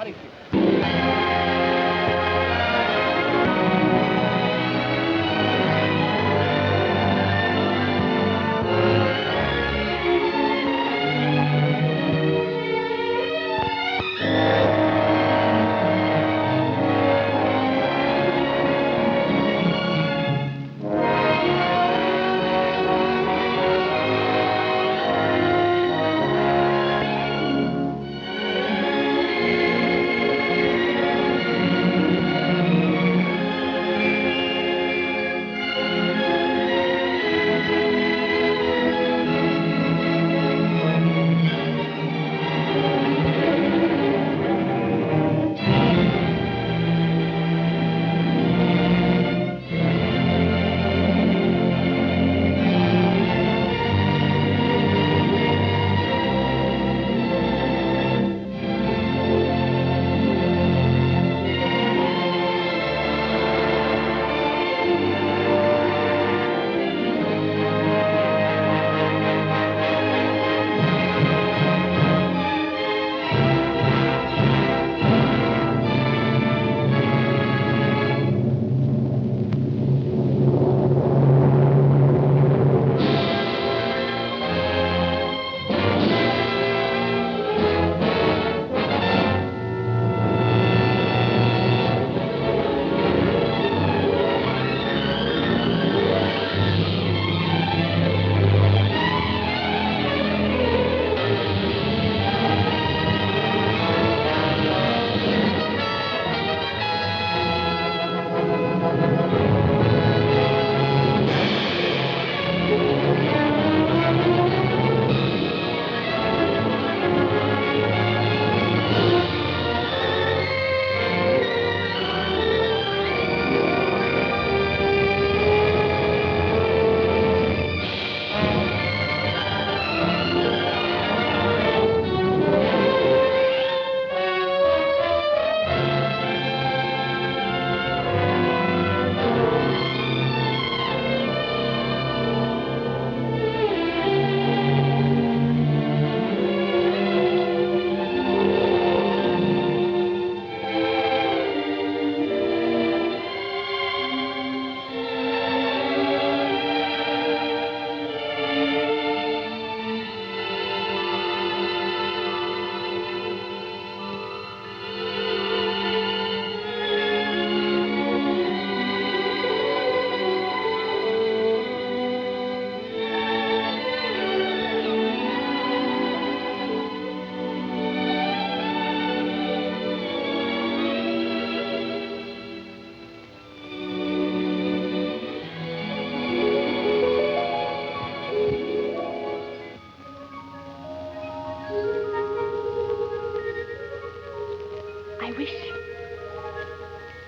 Hurry.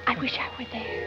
I wish I were there.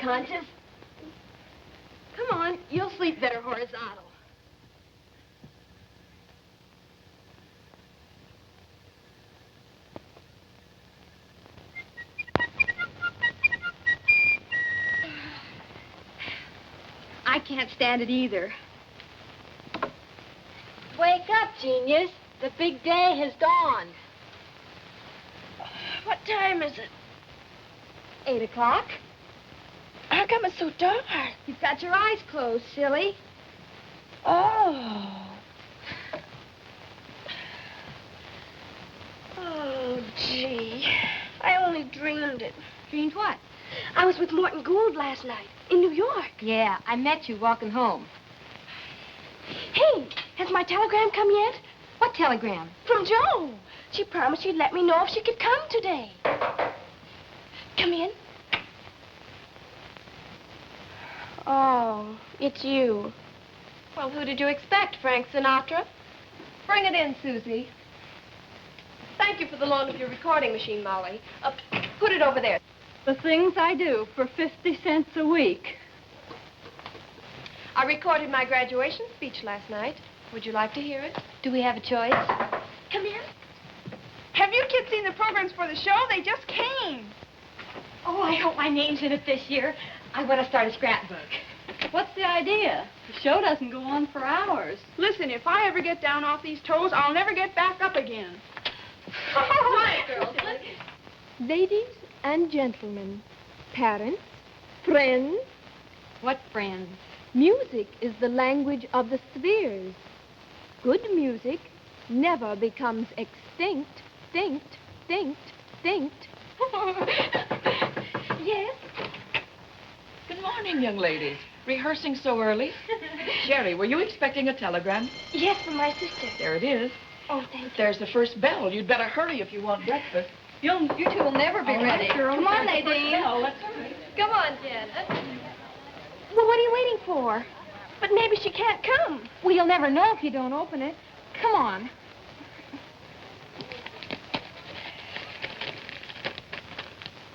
unconscious. Come on, you'll sleep better horizontal. I can't stand it either. Wake up, genius. The big day has dawned. What time is it? 8 o'clock. How come it's so dark? You've got your eyes closed, silly. Oh. Oh, gee. I only dreamed it. Dreamed what? I was with Morton Gould last night in New York. Yeah, I met you walking home. Hey, has my telegram come yet? What telegram? From Jo. She promised she'd let me know if she could come today. Come in. Oh, it's you. Well, who did you expect, Frank Sinatra? Bring it in, Susie. Thank you for the loan of your recording machine, Molly. Put it over there. The things I do for 50 cents a week. I recorded my graduation speech last night. Would you like to hear it? Do we have a choice? Come in. Have you kids seen the programs for the show? They just came. Oh, I hope my name's in it this year. I want to start a scrapbook. What's the idea? The show doesn't go on for hours. Listen, if I ever get down off these toes, I'll never get back up again. Quiet, girls. Ladies and gentlemen, parents, friends, What friends? music is the language of the spheres. Good music never becomes extinct, extinct. Yes? Good morning, young ladies. Rehearsing so early? Sherry, were you expecting a telegram? Yes, from my sister. There it is. Oh, thank you. There's the first bell. You'd better hurry if you want breakfast. You two will never be All ready. right, girls. Come on, There's the first Nadine. bell. Let's hurry. Come on, Jen. Well, what are you waiting for? But maybe she can't come. Well, you'll never know if you don't open it. Come on.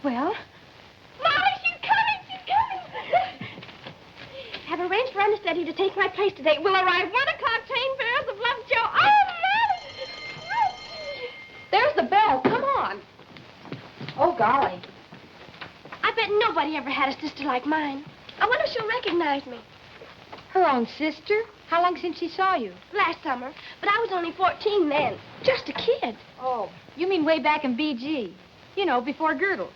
Well? Molly, she's coming! Have arranged for understudy to take my place today. We'll arrive 1 o'clock, train bearers of Love Joe. Oh, Molly! There's the bell. Come on. Oh, golly. I bet nobody ever had a sister like mine. I wonder if she'll recognize me. Her own sister? How long since she saw you? Last summer, but I was only 14 then. Just a kid. Oh, you mean way back in BG. You know, before girdles.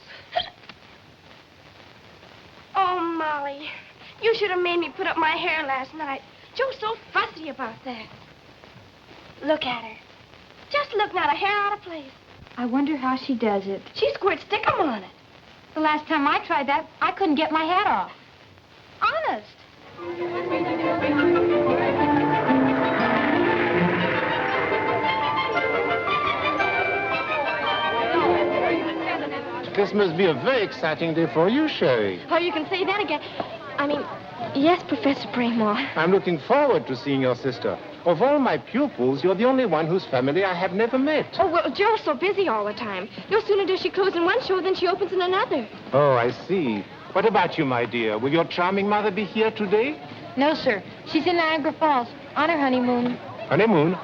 Oh, Molly, you should have made me put up my hair last night. Joe's so fussy about that. Look at her. Just look, not a hair out of place. I wonder how she does it. She squirts stickum on it. The last time I tried that, I couldn't get my hat off. Honest. This must be a very exciting day for you, Sherry. Oh, you can say that again. I mean, yes, Professor Braymore. I'm looking forward to seeing your sister. Of all my pupils, you're the only one whose family I have never met. Oh, well, Joe's so busy all the time. No sooner does she close in one show than she opens in another. Oh, I see. What about you, my dear? Will your charming mother be here today? No, sir. She's in Niagara Falls on her honeymoon. Honeymoon?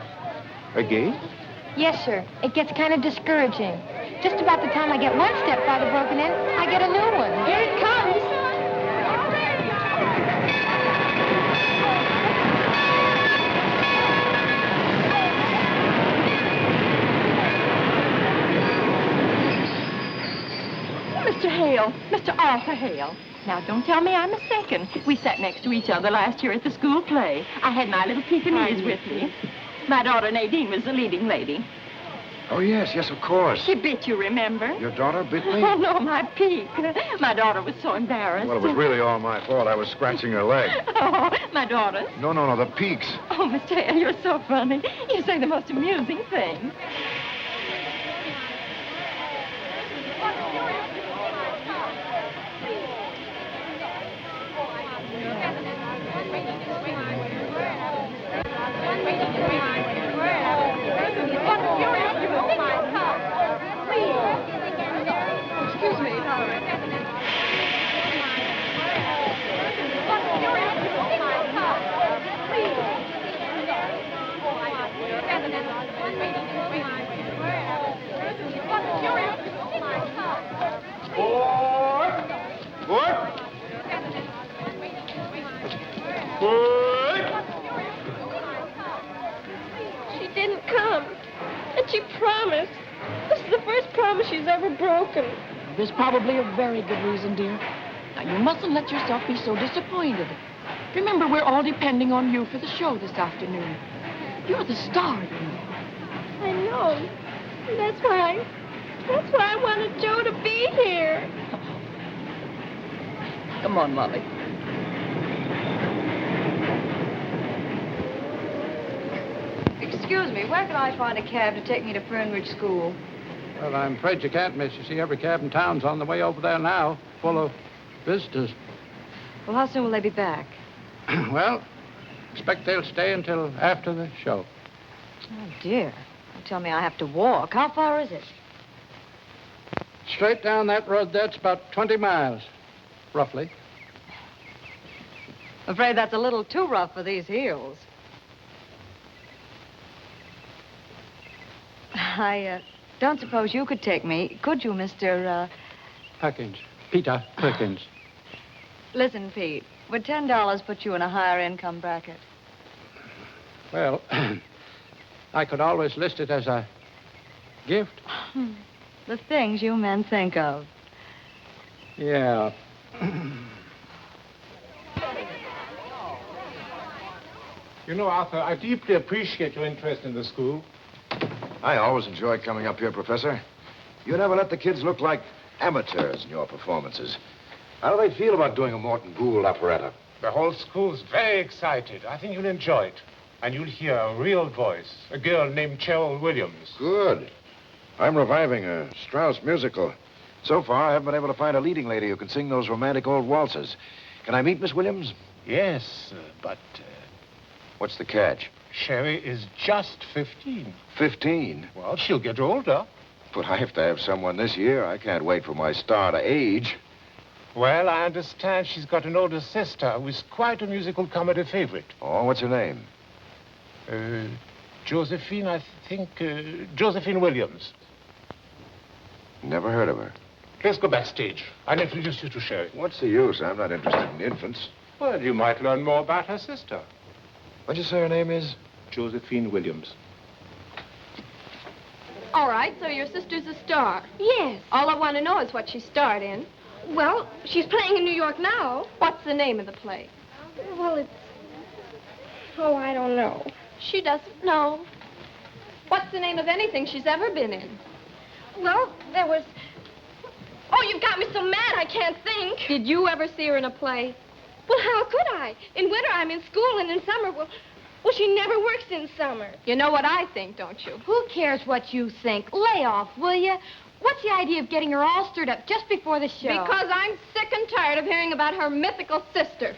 Again? Yes, sir. It gets kind of discouraging. Just about the time I get one stepfather broken in, I get a new one. Here it comes. Mr. Hale, Mr. Arthur Hale. Now, don't tell me I'm mistaken. We sat next to each other last year at the school play. I had my little Pekingese with me. My daughter Nadine was the leading lady. Oh, yes, of course. She bit you, remember? Your daughter bit me? Oh, no, my peak. My daughter was so embarrassed. Well, it was really all my fault. I was scratching her leg. Oh, my daughter? No, the peaks. Oh, Mr. Hale, you're so funny. You say the most amusing things. Excuse me. She didn't come. And she promised. This is the first promise she's ever broken. There's probably a very good reason, dear. Now, you mustn't let yourself be so disappointed. Remember, we're all depending on you for the show this afternoon. You're the star, you know. I know. That's why I wanted Joe to be here. Come on, Molly. Excuse me, where can I find a cab to take me to Fernridge School? Well, I'm afraid you can't, miss. You see, every cab in town's on the way over there now, full of visitors. Well, how soon will they be back? Well, expect they'll stay until after the show. Oh, dear. Don't tell me I have to walk. How far is it? Straight down that road, that's about 20 miles, roughly. I'm afraid that's a little too rough for these heels. I don't suppose you could take me, could you, Mr. Perkins. Peter Perkins. Listen, Pete, would $10 put you in a higher income bracket? Well, I could always list it as a gift. The things you men think of. Yeah. You know, Arthur, I deeply appreciate your interest in the school. I always enjoy coming up here, Professor. You never let the kids look like amateurs in your performances. How do they feel about doing a Morton Gould operetta? The whole school's very excited. I think you'll enjoy it. And you'll hear a real voice, a girl named Cheryl Williams. Good. I'm reviving a Strauss musical. So far, I haven't been able to find a leading lady who can sing those romantic old waltzes. Can I meet Miss Williams? Yes, but What's the catch? Sherry is just 15. 15? Well, she'll get older. But I have to have someone this year. I can't wait for my star to age. Well, I understand she's got an older sister who's quite a musical comedy favorite. Oh, what's her name? Josephine, I think, Josephine Williams. Never heard of her. Let's go backstage. I'll introduce you to Sherry. What's the use? I'm not interested in infants. Well, you might learn more about her sister. What'd you say her name is? Josephine Williams. All right, so your sister's a star. Yes. All I want to know is what she starred in. Well, she's playing in New York now. What's the name of the play? Well, it's... Oh, I don't know. She doesn't know. What's the name of anything she's ever been in? Well, there was... Oh, you've got me so mad I can't think. Did you ever see her in a play? Well, how could I? In winter, I'm in school, and in summer, well, she never works in summer. You know what I think, don't you? Who cares what you think? Lay off, will you? What's the idea of getting her all stirred up just before the show? Because I'm sick and tired of hearing about her mythical sister.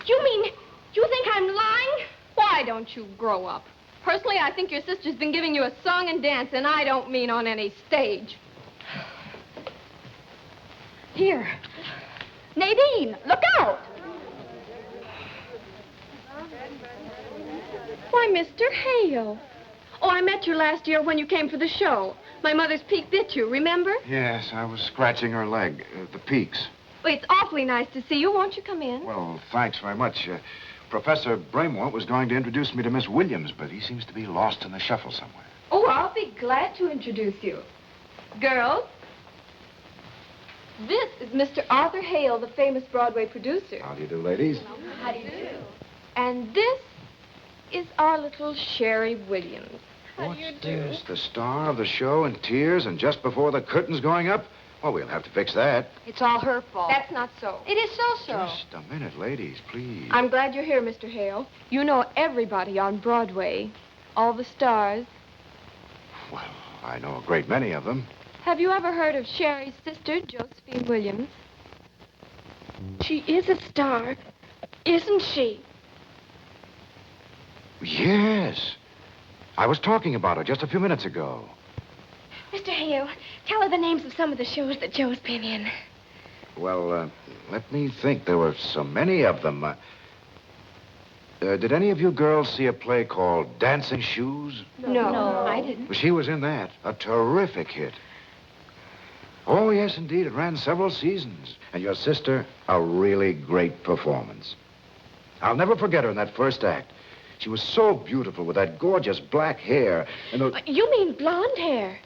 You mean, you think I'm lying? Why don't you grow up? Personally, I think your sister's been giving you a song and dance, and I don't mean on any stage. Here. Nadine, look out! Why, Mr. Hale. Oh, I met you last year when you came for the show. My mother's Peak bit you, remember? Yes, I was scratching her leg, the peaks. Well, it's awfully nice to see you. Won't you come in? Well, thanks very much. Professor Bramwell was going to introduce me to Miss Williams, but he seems to be lost in the shuffle somewhere. Oh, I'll be glad to introduce you. Girls, this is Mr. Arthur Hale, the famous Broadway producer. How do you do, ladies? How do you do? And this is our little Sherry Williams. What's this? The star of the show in tears and just before the curtain's going up? Well, we'll have to fix that. It's all her fault. That's not so. It is so. Just a minute, ladies, please. I'm glad you're here, Mr. Hale. You know everybody on Broadway, all the stars. Well, I know a great many of them. Have you ever heard of Sherry's sister, Josephine Williams? She is a star, isn't she? Yes. I was talking about her just a few minutes ago. Mr. Hale, tell her the names of some of the shows that Joe's been in. Well, let me think. There were so many of them. Did any of you girls see a play called Dancing Shoes? No, I didn't. Well, she was in that. A terrific hit. Oh, yes, indeed. It ran several seasons. And your sister, a really great performance. I'll never forget her in that first act. She was so beautiful with that gorgeous black hair and those... You mean blonde hair?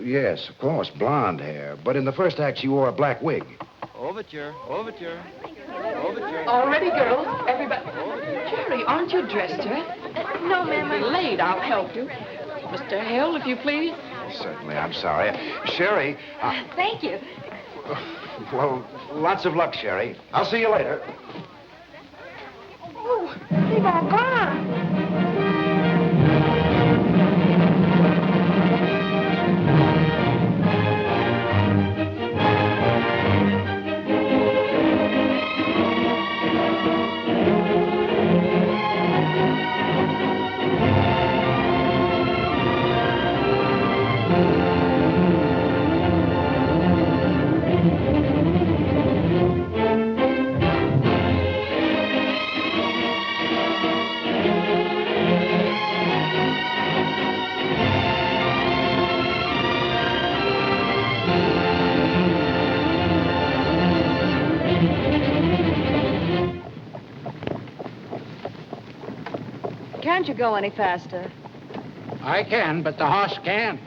Yes, of course, blonde hair. But in the first act, she wore a black wig. Overture. All ready, girls? Everybody. Jerry, aren't you dressed yet? No, ma'am. You're late. I'll help you. Mr. Hale, if you please. Certainly, I'm sorry. Sherry, Thank you. well, lots of luck, Sherry. I'll see you later. Oh, they've all gone. Can't you go any faster? I can, but the horse can't.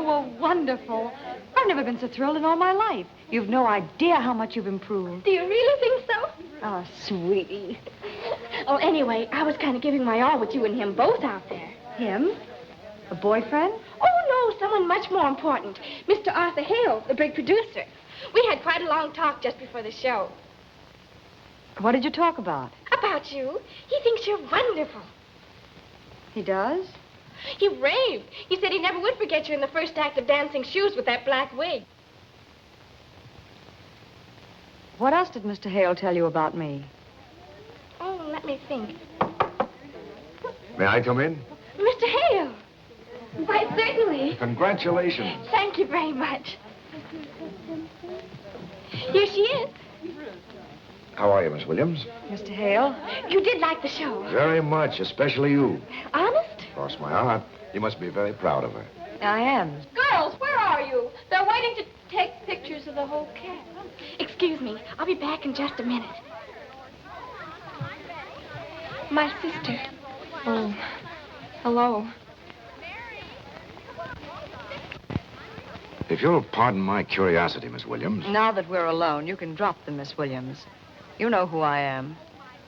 well, wonderful. I've never been so thrilled in all my life. You've no idea how much you've improved. Do you really think so? Oh, sweetie. Oh, anyway, I was kind of giving my all with you and him both out there. Him? A boyfriend? Oh, no, someone much more important. Mr. Arthur Hale, the big producer. We had quite a long talk just before the show. What did you talk about? About you. He thinks you're wonderful. He does? He raved. He said he never would forget you in the first act of Dancing Shoes with that black wig. What else did Mr. Hale tell you about me? Oh, let me think. May I come in? Mr. Hale. Why, certainly. Congratulations. Thank you very much. Here she is. How are you, Miss Williams? Mr. Hale? You did like the show. Very much, especially you. Honest? Cross my heart. You must be very proud of her. I am. Girls, where are you? They're waiting to take pictures of the whole cast. Excuse me. I'll be back in just a minute. My sister. Oh, hello. If you'll pardon my curiosity, Miss Williams. Now that we're alone, you can drop them, Miss Williams. You know who I am.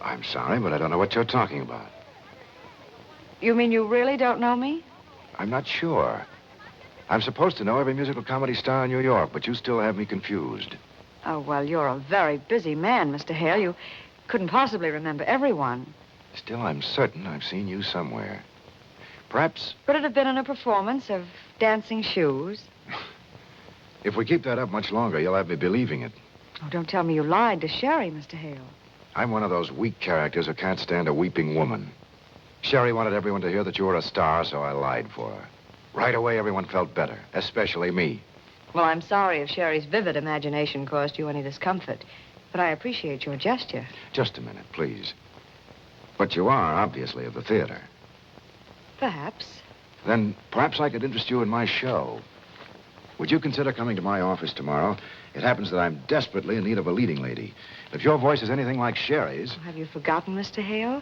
I'm sorry, but I don't know what you're talking about. You mean you really don't know me? I'm not sure. I'm supposed to know every musical comedy star in New York, but you still have me confused. Oh, well, you're a very busy man, Mr. Hale. You couldn't possibly remember everyone. Still, I'm certain I've seen you somewhere. Perhaps, Could it have been in a performance of Dancing Shoes? if we keep that up much longer, you'll have me believing it. Oh, don't tell me you lied to Sherry, Mr. Hale. I'm one of those weak characters who can't stand a weeping woman. Sherry wanted everyone to hear that you were a star, so I lied for her. Right away, everyone felt better, especially me. Well, I'm sorry if Sherry's vivid imagination caused you any discomfort, but I appreciate your gesture. Just a minute, please. But you are, obviously, of the theater. Perhaps. Then perhaps I could interest you in my show. Would you consider coming to my office tomorrow? It happens that I'm desperately in need of a leading lady. If your voice is anything like Sherry's... Have you forgotten, Mr. Hale?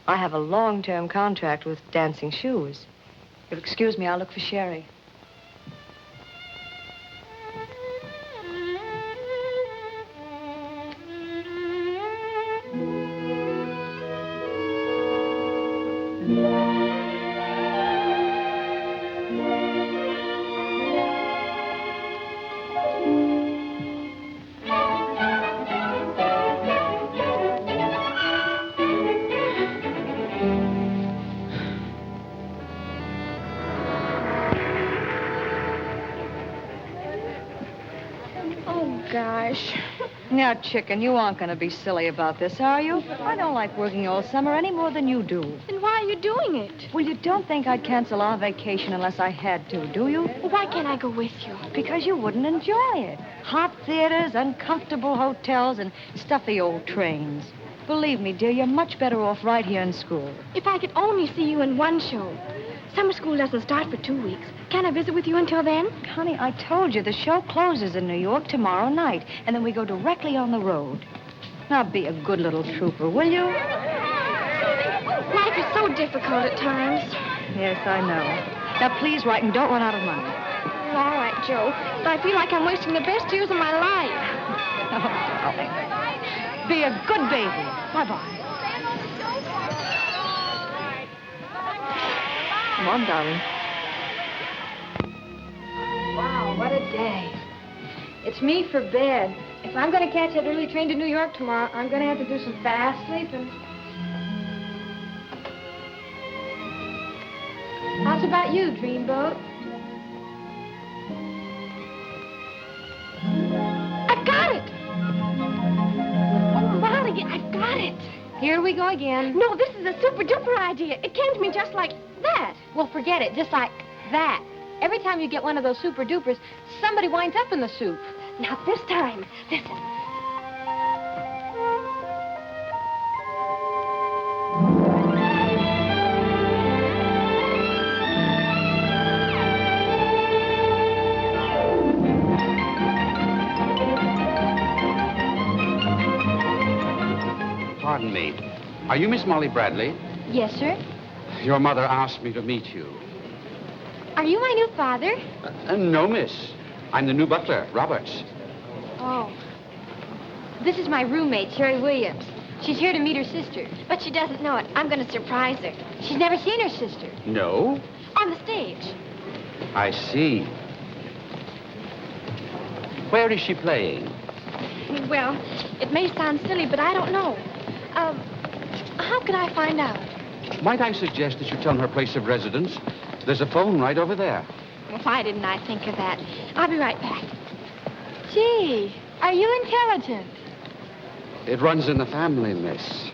I have a long-term contract with Dancing Shoes. If you'll excuse me, I'll look for Sherry. Now, chicken, you aren't going to be silly about this, are you? I don't like working all summer any more than you do. Then why are you doing it? Well, you don't think I'd cancel our vacation unless I had to, do you? Well, why can't I go with you? Because you wouldn't enjoy it. Hot theaters, uncomfortable hotels, and stuffy old trains. Believe me, dear, you're much better off right here in school. If I could only see you in one show. Summer school doesn't start for 2 weeks. Can I visit with you until then? Honey, I told you the show closes in New York tomorrow night, and then we go directly on the road. Now, be a good little trooper, will you? Life is so difficult at times. Yes, I know. Now, please write and don't run out of money. All right, Joe. But I feel like I'm wasting the best years of my life. Oh, darling. Be a good baby. Bye-bye. Come on, darling. Wow, what a day. It's me for bed. If I'm going to catch that early train to New York tomorrow, I'm going to have to do some fast sleeping. How's about you, Dreamboat? I've got it! Oh, Molly, I've got it. Here we go again. No, this is a super-duper idea. It came to me just like that. Well, forget it, just like that. Every time you get one of those super-dupers, somebody winds up in the soup. Now, this time, listen. Pardon me. Are you Miss Molly Bradley? Yes, sir. Your mother asked me to meet you. Are you my new father? No, miss. I'm the new butler, Roberts. Oh. This is my roommate, Sherry Williams. She's here to meet her sister. But she doesn't know it. I'm going to surprise her. She's never seen her sister. No? On the stage. I see. Where is she playing? Well, it may sound silly, but I don't know. How could I find out? Might I suggest that you tell her place of residence? There's a phone right over there. Well, why didn't I think of that? I'll be right back. Gee, are you intelligent? It runs in the family, miss.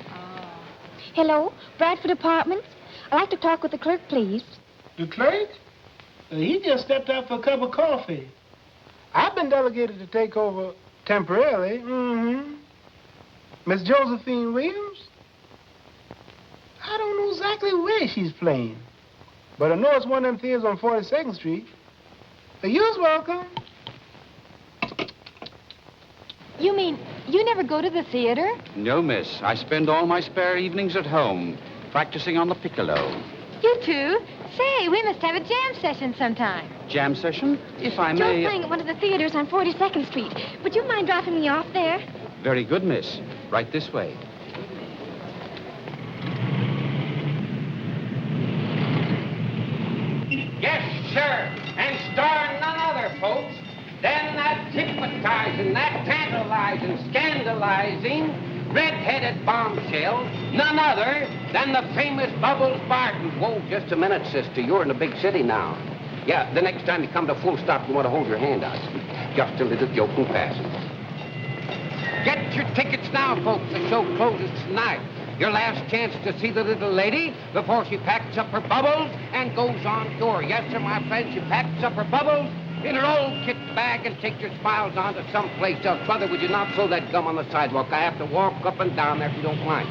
Hello, Bradford Apartments. I'd like to talk with the clerk, please. The clerk? He just stepped out for a cup of coffee. I've been delegated to take over temporarily. Mm-hmm. Miss Josephine Williams? I don't know exactly where she's playing. But I know it's one of them theaters on 42nd Street. You're welcome. You mean you never go to the theater? No, miss. I spend all my spare evenings at home, practicing on the piccolo. You two? Say, we must have a jam session sometime. Jam session? If I Joe's may... playing at one of the theaters on 42nd Street. Would you mind dropping me off there? Very good, miss. Right this way. Yes, sir. And star none other, folks, than that hypnotizing, that tantalizing, scandalizing, red-headed bombshell, none other than the famous Bubbles Barton. Whoa, just a minute, sister. You're in a big city now. Yeah, the next time you come to full stop, you want to hold your hand out. Just a little joke in passing. Get your tickets now, folks. The show closes tonight. Your last chance to see the little lady before she packs up her bubbles and goes on tour. Yes, sir, my friend, she packs up her bubbles in her old kit bag and takes your smiles on to someplace else. Brother, would you not throw that gum on the sidewalk? I have to walk up and down there if you don't mind.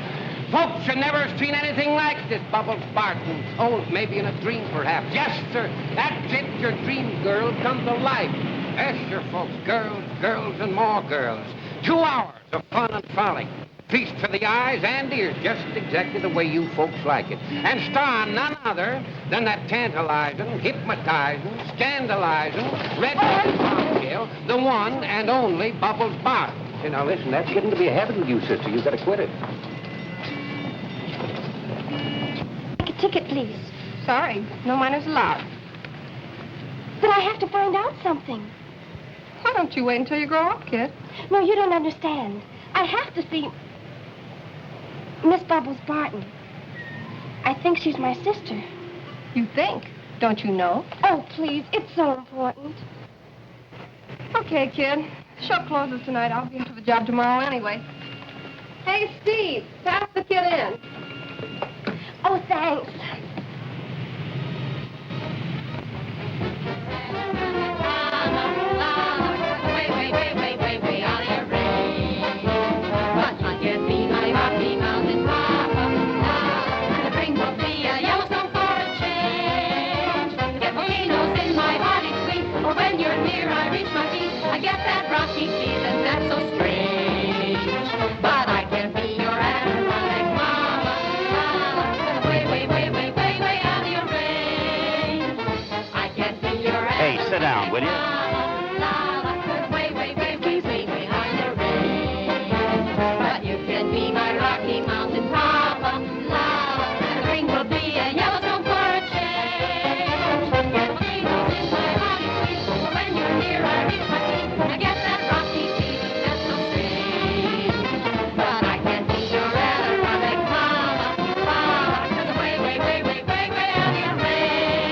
Folks, you never seen anything like this, Bubbles Barton. Oh, maybe in a dream, perhaps. Yes, sir, that's it. Your dream girl come to life. Yes, sir, folks. Girls, girls, and more girls. 2 hours of fun and frolic. Feast for the eyes and ears, just exactly the way you folks like it. And star none other than that tantalizing, hypnotizing, scandalizing, red-headed bombshell, the one and only Bubbles Barton. Say, now listen, that's getting to be a habit with you, sister. You've got to quit it. Take a ticket, please. Sorry, no minors allowed. But I have to find out something. Why don't you wait until you grow up, kid? No, you don't understand. I have to see Miss Bubbles Barton. I think she's my sister. You think? Don't you know? Oh, please, it's so important. Okay, kid. The show closes tonight. I'll be out of a job tomorrow anyway. Hey, Steve, pass the kid in. Oh, thanks. Sit down, will you? But you can be my Rocky Mountain Papa. The ring will be a Yellowstone for a change. Get potatoes in my body sweet. When you're near, I reach my teeth. I get that Rocky feeling that's so strange. But I can't be your electronic mama. 'Cause I'm way, way, way, way, way, way out of your range.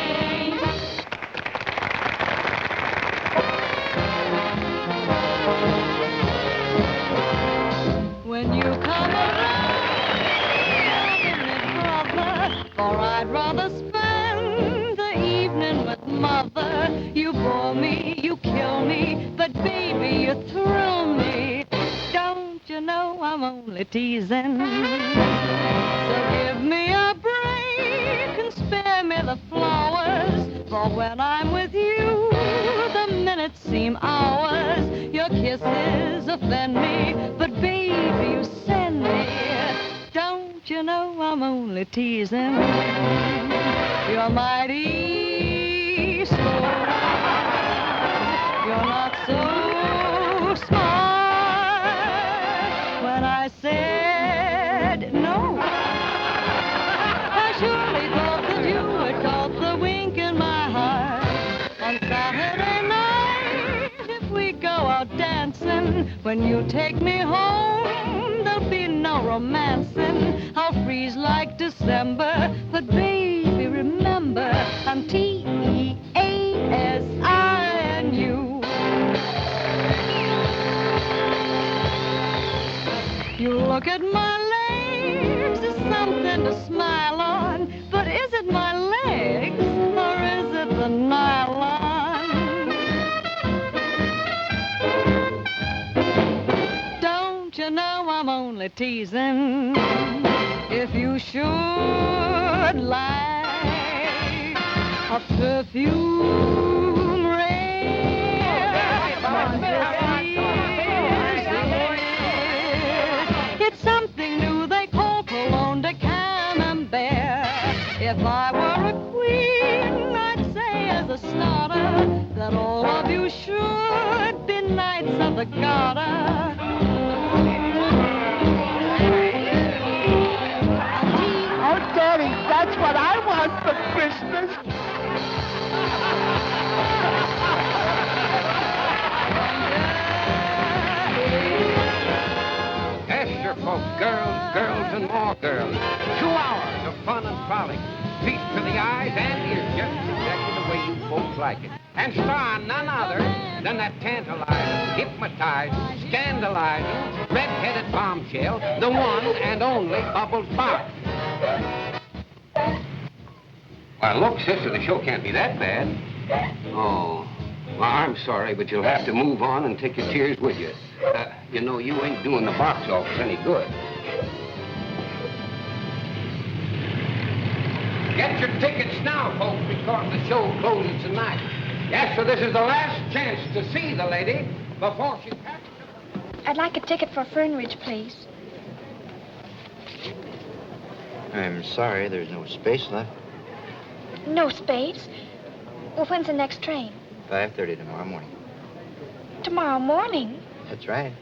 When you come around, brother, for I'd rather spend the evening with mother. You bore me, you kill me, but baby, you thrill me. Don't you know I'm only teasing? So give me a break and spare me the flowers, for when I'm with you, the minutes seem hours. Your kisses offend me, but baby, you send me. Don't you know I'm only teasing? You're mighty When you take me home, there'll be no romancing. I'll freeze like December. But baby, remember, I'm T-E-A-S-I-N-U. You look at my legs, it's something to smile on. But is it my legs, or is it the nylon? Don't you know I'm only teasing? If you should like a perfume it's something new they call cologne de camembert. If I were a queen, I'd say as a starter that all of you should be knights of the garter. Oh, Daddy, that's what I want for Christmas. Esther, folks, girls, girls, and more girls. 2 hours of fun and frolic. Feast to the eyes and ears, just exactly the way you folks like it. And star none other than that tantalizing, hypnotizing, scandalizing, red-headed bombshell, the one and only Bubbles Barton. Why, look, sister, the show can't be that bad. Oh, well, I'm sorry, but you'll have to move on and take your tears with you. You know, you ain't doing the box office any good. Get your tickets now, folks, because the show closes tonight. Yes, so this is the last chance to see the lady before she packs up. I'd like a ticket for Fernridge, please. I'm sorry, there's no space left. No space? Well, when's the next train? 5:30 tomorrow morning. Tomorrow morning? That's right.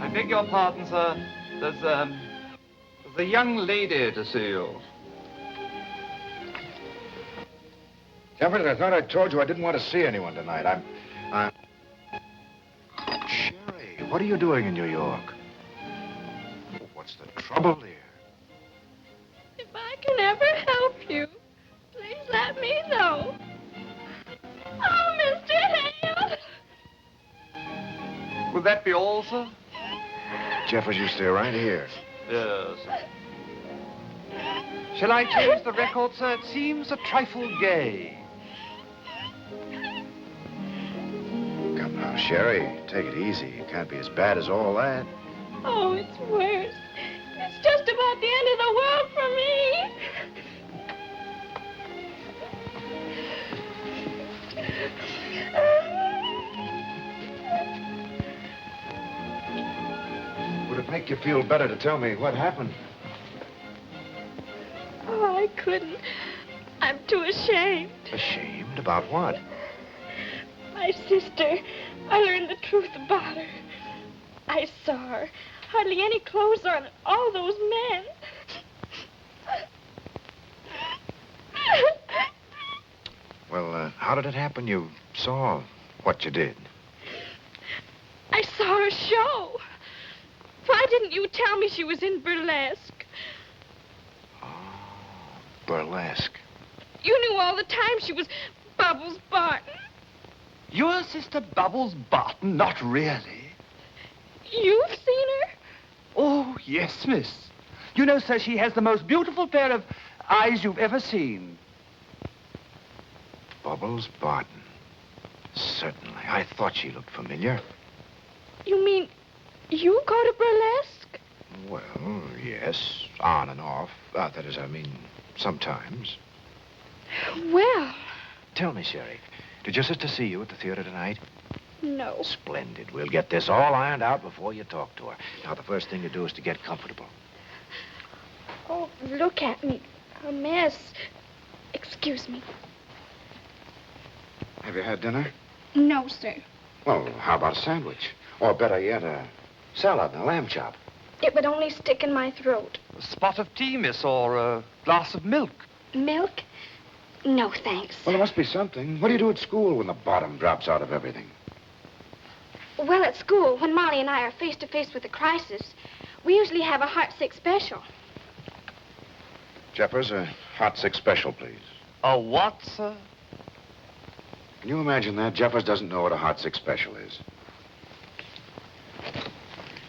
I beg your pardon, sir. There's a young lady to see you. Jefferson, I thought I told you I didn't want to see anyone tonight. I'm... Sherry, what are you doing in New York? What's the trouble here? If I can ever help you, please let me know. Oh, Mr. Hale! Will that be all, sir? Jeffers, you stay right here. Yes. Shall I change the record, sir? It seems a trifle gay. Come now, Sherry, take it easy. It can't be as bad as all that. Oh, it's worse. It's just about the end of the world for me. Would it make you feel better to tell me what happened? Oh, I couldn't. I'm too ashamed. Ashamed? About what? My sister. I learned the truth about her. I saw her. Hardly any clothes on. All those men. Well, how did it happen? You saw what you did. I saw her show. Why didn't you tell me she was in burlesque? Burlesque. You knew all the time she was Bubbles Barton. Your sister Bubbles Barton? Not really. You've seen her? Oh, yes, miss. You know, sir, she has the most beautiful pair of eyes you've ever seen. Bubbles Barton. Certainly. I thought she looked familiar. You mean you go to burlesque? Well, yes, on and off. That is, I mean, sometimes. Well. Tell me, Sherry, did your sister see you at the theater tonight? No. Splendid. We'll get this all ironed out before you talk to her. Now, the first thing to do is to get comfortable. Oh, look at me. A mess. Excuse me. Have you had dinner? No, sir. Well, how about a sandwich? Or better yet, a salad and a lamb chop. It would only stick in my throat. A spot of tea, miss, or a glass of milk. Milk? No, thanks. Well, there must be something. What do you do at school when the bottom drops out of everything? Well, at school, when Molly and I are face to face with a crisis, we usually have a heart-sick special. Jeffers, a hot six special, please. A what, sir? Can you imagine that? Jeffers doesn't know what a hot six special is.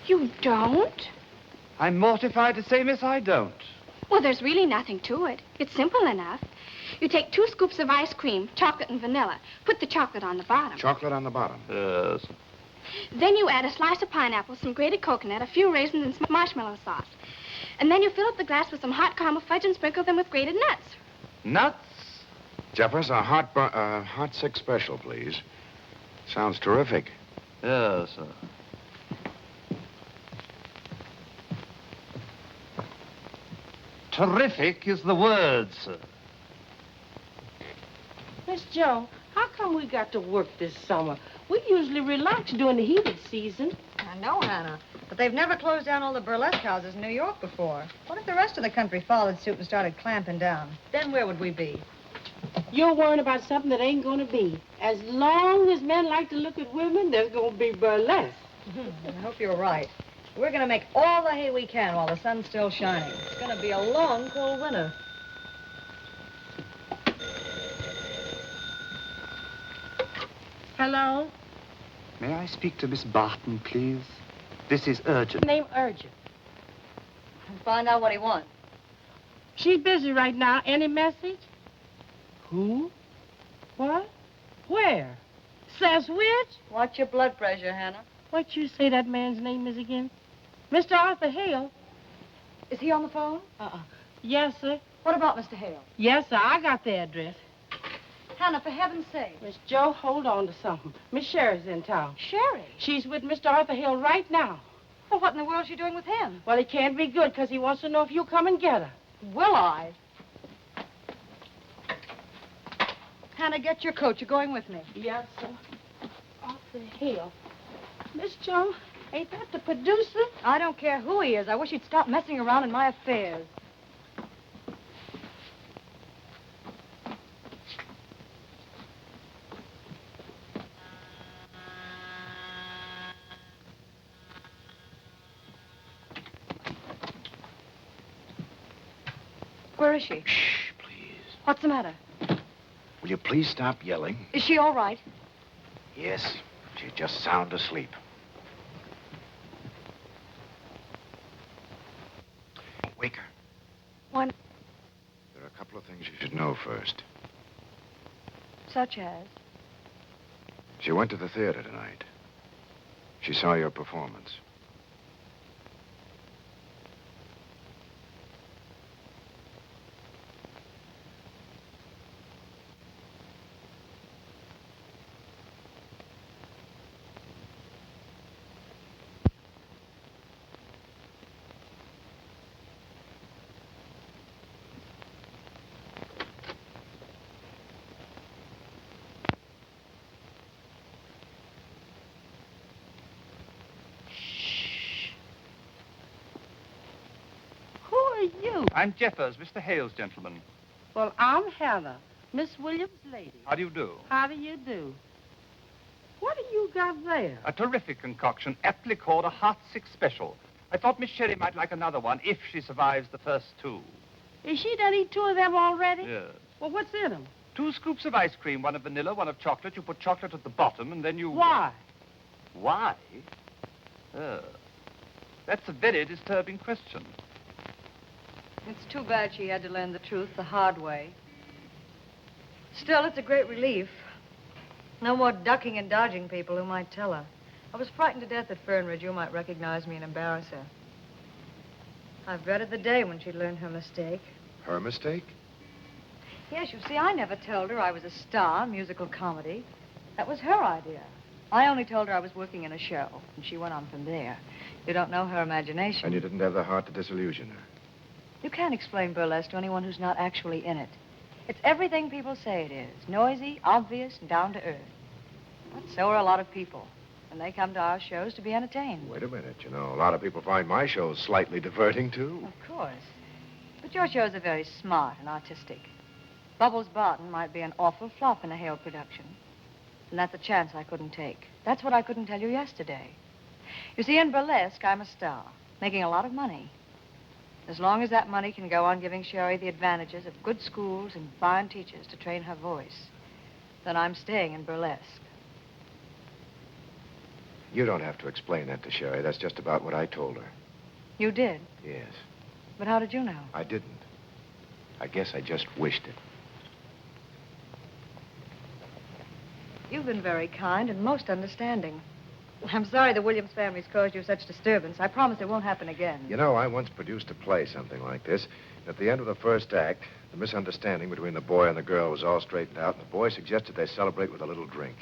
You don't? I'm mortified to say, miss, I don't. Well, there's really nothing to it. It's simple enough. You take 2 scoops of ice cream, chocolate and vanilla. Put the chocolate on the bottom. Chocolate on the bottom. Yes. Then you add a slice of pineapple, some grated coconut, a few raisins, and some marshmallow sauce. And then you fill up the glass with some hot caramel fudge and sprinkle them with grated nuts. Nuts? Jeffers, a hot six special, please. Sounds terrific. Yes, sir. Terrific is the word, sir. Miss Joe, how come we got to work this summer? We usually relax during the heated season. I know, Hannah. But they've never closed down all the burlesque houses in New York before. What if the rest of the country followed suit and started clamping down? Then where would we be? You're worrying about something that ain't gonna be. As long as men like to look at women, there's gonna be burlesque. I hope you're right. We're gonna make all the hay we can while the sun's still shining. It's gonna be a long, cold winter. Hello? May I speak to Miss Barton, please? This is urgent. Name Urgent. Find out what he wants. She's busy right now. Any message? Who? What? Where? Says which? Watch your blood pressure, Hannah. What you say that man's name is again? Mr. Arthur Hale. Is he on the phone? Yes, sir. What about Mr. Hale? Yes, sir. I got the address. Hannah, for heaven's sake. Miss Joe, hold on to something. Miss Sherry's in town. Sherry? She's with Mr. Arthur Hale right now. Well, what in the world is she doing with him? Well, it can't be good, because he wants to know if you'll come and get her. Will I? Hannah, get your coat. You're going with me. Yes, sir. Arthur Hale. Miss Joe, ain't that the producer? I don't care who he is. I wish he'd stop messing around in my affairs. Where is she? Shh, please. What's the matter? Will you please stop yelling? Is she all right? Yes, she's just sound asleep. Wake her. One. There are a couple of things you should know first. Such as? She went to the theater tonight. She saw your performance. You? I'm Jeffers, Mr. Hale's gentleman. Well, I'm Hannah, Miss Williams' lady. How do you do? How do you do? What do you got there? A terrific concoction, aptly called a hot six special. I thought Miss Sherry might like another one if she survives the first 2. Is she done eat 2 of them already? Yes. Well, what's in them? 2 scoops of ice cream, 1 of vanilla, 1 of chocolate. You put chocolate at the bottom, and then you... Why? Why? That's a very disturbing question. It's too bad she had to learn the truth the hard way. Still, it's a great relief. No more ducking and dodging people who might tell her. I was frightened to death that Fernridge, you might recognize me and embarrass her. I've dreaded the day when she'd learn her mistake. Her mistake? Yes, you see, I never told her I was a star, musical comedy. That was her idea. I only told her I was working in a show, and she went on from there. You don't know her imagination. And you didn't have the heart to disillusion her. You can't explain burlesque to anyone who's not actually in it. It's everything people say it is. Noisy, obvious, and down to earth. But so are a lot of people. And they come to our shows to be entertained. Wait a minute. You know, a lot of people find my shows slightly diverting, too. Of course. But your shows are very smart and artistic. Bubbles Barton might be an awful flop in a Hale production. And that's a chance I couldn't take. That's what I couldn't tell you yesterday. You see, in burlesque, I'm a star, making a lot of money. As long as that money can go on giving Sherry the advantages of good schools and fine teachers to train her voice, then I'm staying in burlesque. You don't have to explain that to Sherry. That's just about what I told her. You did? Yes. But how did you know? I didn't. I guess I just wished it. You've been very kind and most understanding. I'm sorry the Williams family's caused you such disturbance. I promise it won't happen again. You know, I once produced a play, something like this. At the end of the first act, the misunderstanding between the boy and the girl was all straightened out, and the boy suggested they celebrate with a little drink.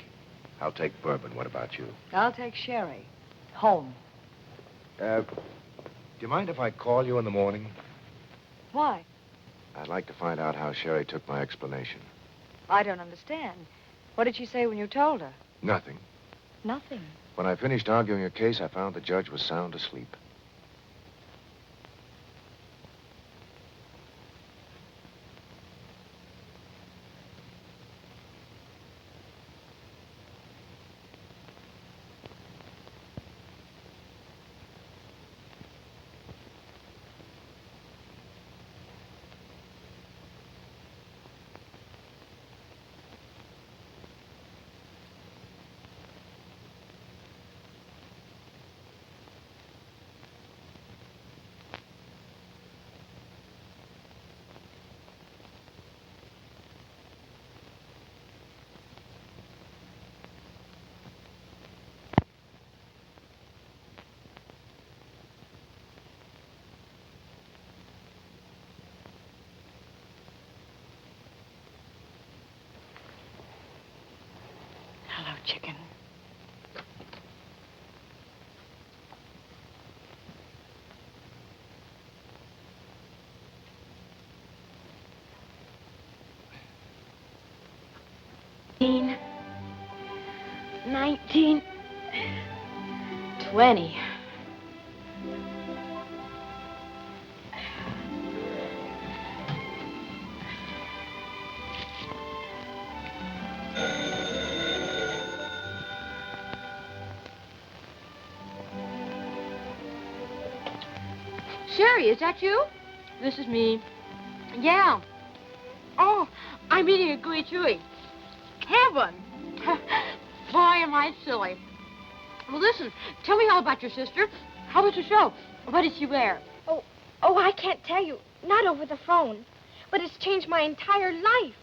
I'll take bourbon. What about you? I'll take Sherry. Home. Do you mind if I call you in the morning? Why? I'd like to find out how Sherry took my explanation. I don't understand. What did she say when you told her? Nothing. Nothing. When I finished arguing her case, I found the judge was sound asleep. Hello, chicken. $19, 19, 20. Sherry, is that you? This is me. Yeah. Oh, I'm eating a gooey chewy. Heaven! Boy, am I silly. Well, listen, tell me all about your sister. How was the show? What did she wear? Oh, I can't tell you. Not over the phone. But it's changed my entire life.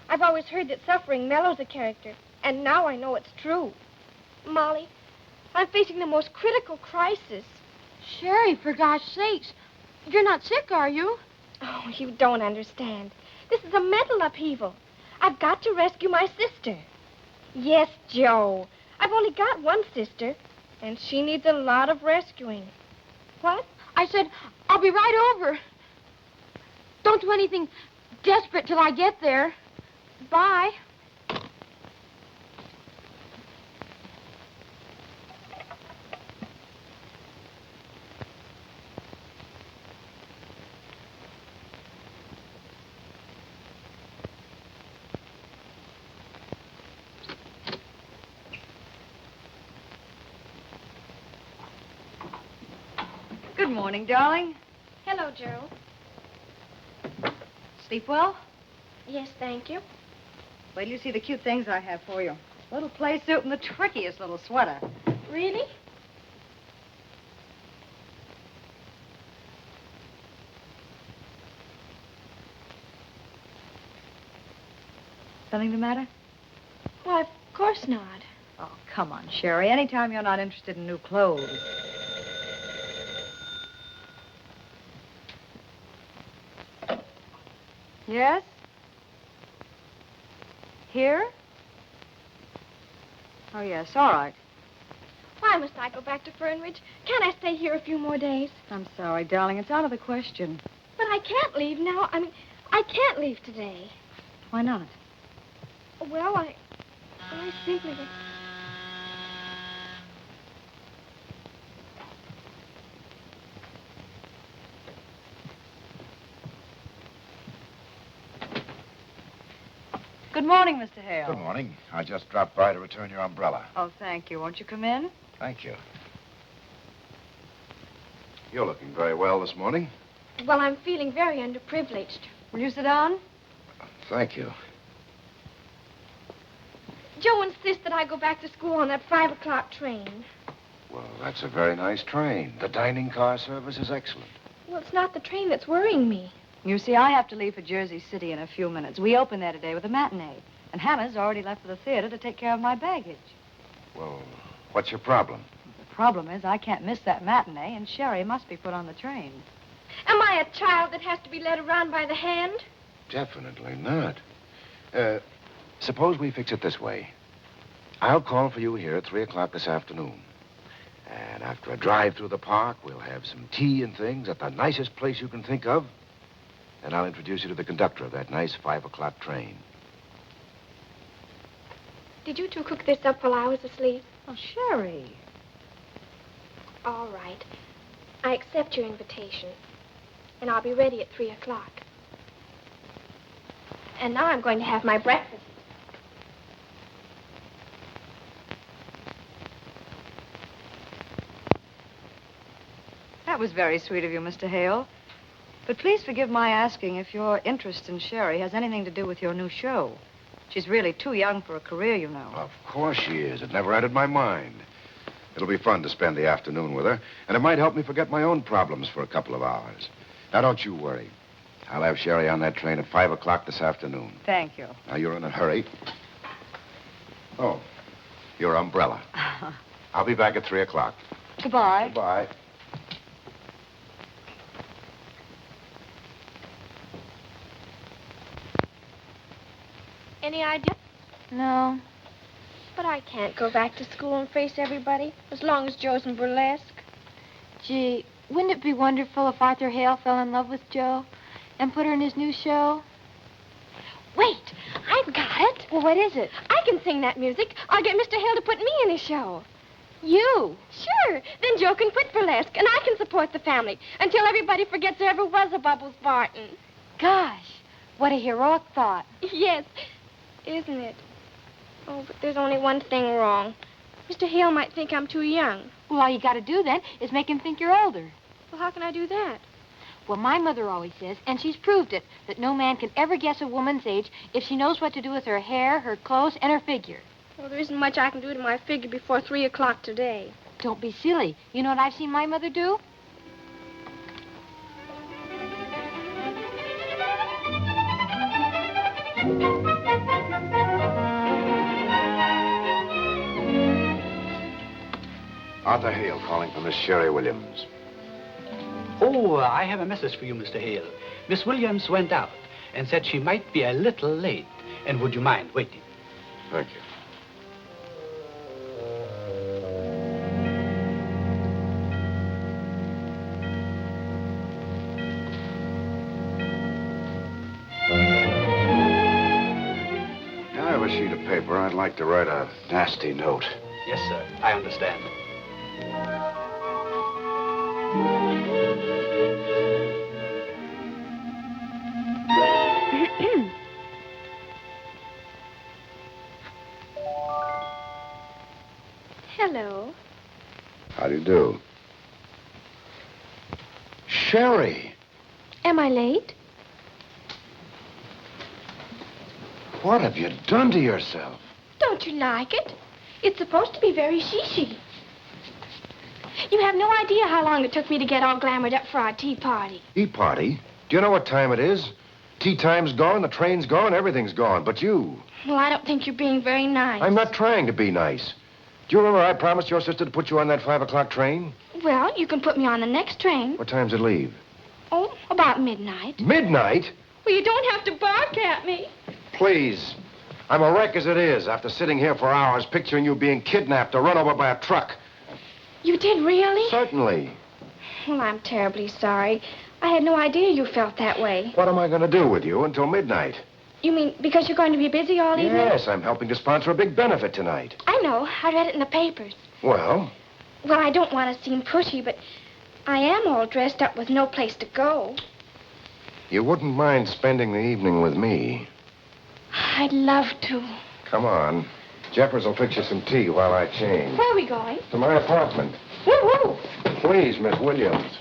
I've always heard that suffering mellows a character, and now I know it's true. Molly, I'm facing the most critical crisis. Sherry, for gosh sakes. You're not sick, are you? Oh, you don't understand. This is a mental upheaval. I've got to rescue my sister. Yes, Joe. I've only got one sister, and she needs a lot of rescuing. What? I said, I'll be right over. Don't do anything desperate till I get there. Bye. Good morning, darling. Hello, Joe. Sleep well? Yes, thank you. Wait till you see the cute things I have for you. A little play suit and the trickiest little sweater. Really? Something the matter? Why, of course not. Oh, come on, Sherry. Anytime you're not interested in new clothes. Yes? Here? Oh, yes, all right. Why must I go back to Fernridge? Can't I stay here a few more days? I'm sorry, darling. It's out of the question. But I can't leave now. I can't leave today. Why not? Well, I simply... Good morning, Mr. Hale. Good morning. I just dropped by to return your umbrella. Oh, thank you. Won't you come in? Thank you. You're looking very well this morning. Well, I'm feeling very underprivileged. Will you sit down? Thank you. Joe insists that I go back to school on that 5 o'clock train. Well, that's a very nice train. The dining car service is excellent. Well, it's not the train that's worrying me. You see, I have to leave for Jersey City in a few minutes. We open there today with a matinee. And Hannah's already left for the theater to take care of my baggage. Well, what's your problem? The problem is I can't miss that matinee, and Sherry must be put on the train. Am I a child that has to be led around by the hand? Definitely not. Suppose we fix it this way. I'll call for you here at 3 o'clock this afternoon. And after a drive through the park, we'll have some tea and things at the nicest place you can think of. And I'll introduce you to the conductor of that nice 5 o'clock train. Did you two cook this up while I was asleep? Oh, Sherry. All right. I accept your invitation. And I'll be ready at 3 o'clock. And now I'm going to have my breakfast. That was very sweet of you, Mr. Hale. But please forgive my asking if your interest in Sherry has anything to do with your new show. She's really too young for a career, you know. Of course she is. It never entered my mind. It'll be fun to spend the afternoon with her, and it might help me forget my own problems for a couple of hours. Now, don't you worry. I'll have Sherry on that train at 5 o'clock this afternoon. Thank you. Now, you're in a hurry. Oh, your umbrella. I'll be back at 3 o'clock. Goodbye. Goodbye. Any idea? No. But I can't go back to school and face everybody as long as Joe's in burlesque. Gee, wouldn't it be wonderful if Arthur Hale fell in love with Jo and put her in his new show? Wait, I've got it. Well, what is it? I can sing that music. I'll get Mr. Hale to put me in his show. You? Sure. Then Joe can quit burlesque, and I can support the family until everybody forgets there ever was a Bubbles Barton. Gosh, what a heroic thought. Yes, isn't it? Oh, but there's only one thing wrong. Mr. Hale might think I'm too young. Well, all you got to do then is make him think you're older. Well, how can I do that? Well, my mother always says, and she's proved it, that no man can ever guess a woman's age if she knows what to do with her hair, her clothes, and her figure. Well, there isn't much I can do to my figure before 3 o'clock today. Don't be silly. You know what I've seen my mother do? Arthur Hale calling for Miss Sherry Williams. Oh, I have a message for you, Mr. Hale. Miss Williams went out and said she might be a little late. And would you mind waiting? Thank you. Can I have a sheet of paper? I'd like to write a nasty note. Yes, sir. I understand. Hello. How do you do? Sherry! Am I late? What have you done to yourself? Don't you like it? It's supposed to be very she-she. You have no idea how long it took me to get all glamored up for our tea party. Tea party? Do you know what time it is? Tea time's gone, the train's gone, everything's gone, but you. Well, I don't think you're being very nice. I'm not trying to be nice. Do you remember I promised your sister to put you on that 5 o'clock train? Well, you can put me on the next train. What time's it leave? Oh, about midnight. Midnight? Well, you don't have to bark at me. Please. I'm a wreck as it is after sitting here for hours picturing you being kidnapped or run over by a truck. You did really? Certainly. Well, I'm terribly sorry. I had no idea you felt that way. What am I going to do with you until midnight? You mean because you're going to be busy all evening? Yes, I'm helping to sponsor a big benefit tonight. I know. I read it in the papers. Well? Well, I don't want to seem pushy, but I am all dressed up with no place to go. You wouldn't mind spending the evening with me. I'd love to. Come on. Jeffers will fix you some tea while I change. Where are we going? To my apartment. Woo-hoo! Please, Miss Williams.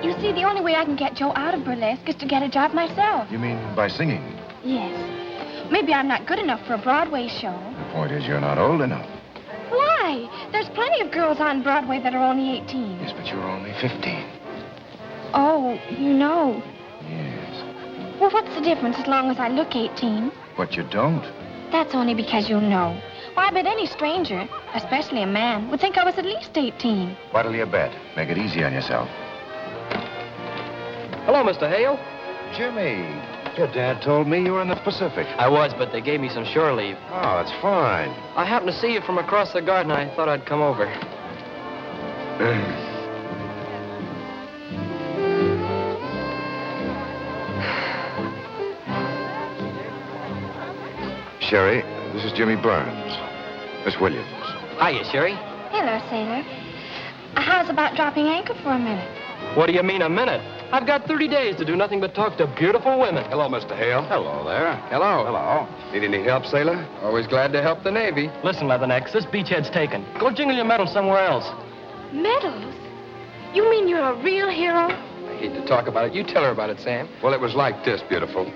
You see, the only way I can get Joe out of burlesque is to get a job myself. You mean by singing? Yes. Maybe I'm not good enough for a Broadway show. The point is you're not old enough. Why? There's plenty of girls on Broadway that are only 18. Yes, but you're only 15. Oh, you know. Yes. Well, what's the difference as long as I look 18? But you don't. That's only because you know. Why, I bet any stranger, especially a man, would think I was at least 18. What'll you bet? Make it easy on yourself. Hello, Mr. Hale. Jimmy, your dad told me you were in the Pacific. I was, but they gave me some shore leave. Oh, that's fine. I happened to see you from across the garden. I thought I'd come over. Sherry, this is Jimmy Burns. Miss Williams. Hiya, Sherry. Hello, sailor. How's about dropping anchor for a minute? What do you mean, a minute? I've got 30 days to do nothing but talk to beautiful women. Hello, Mr. Hale. Hello there. Hello. Hello. Need any help, sailor? Always glad to help the Navy. Listen, Leathernecks, this beachhead's taken. Go jingle your medals somewhere else. Medals? You mean you're a real hero? I hate to talk about it. You tell her about it, Sam. Well, it was like this, beautiful.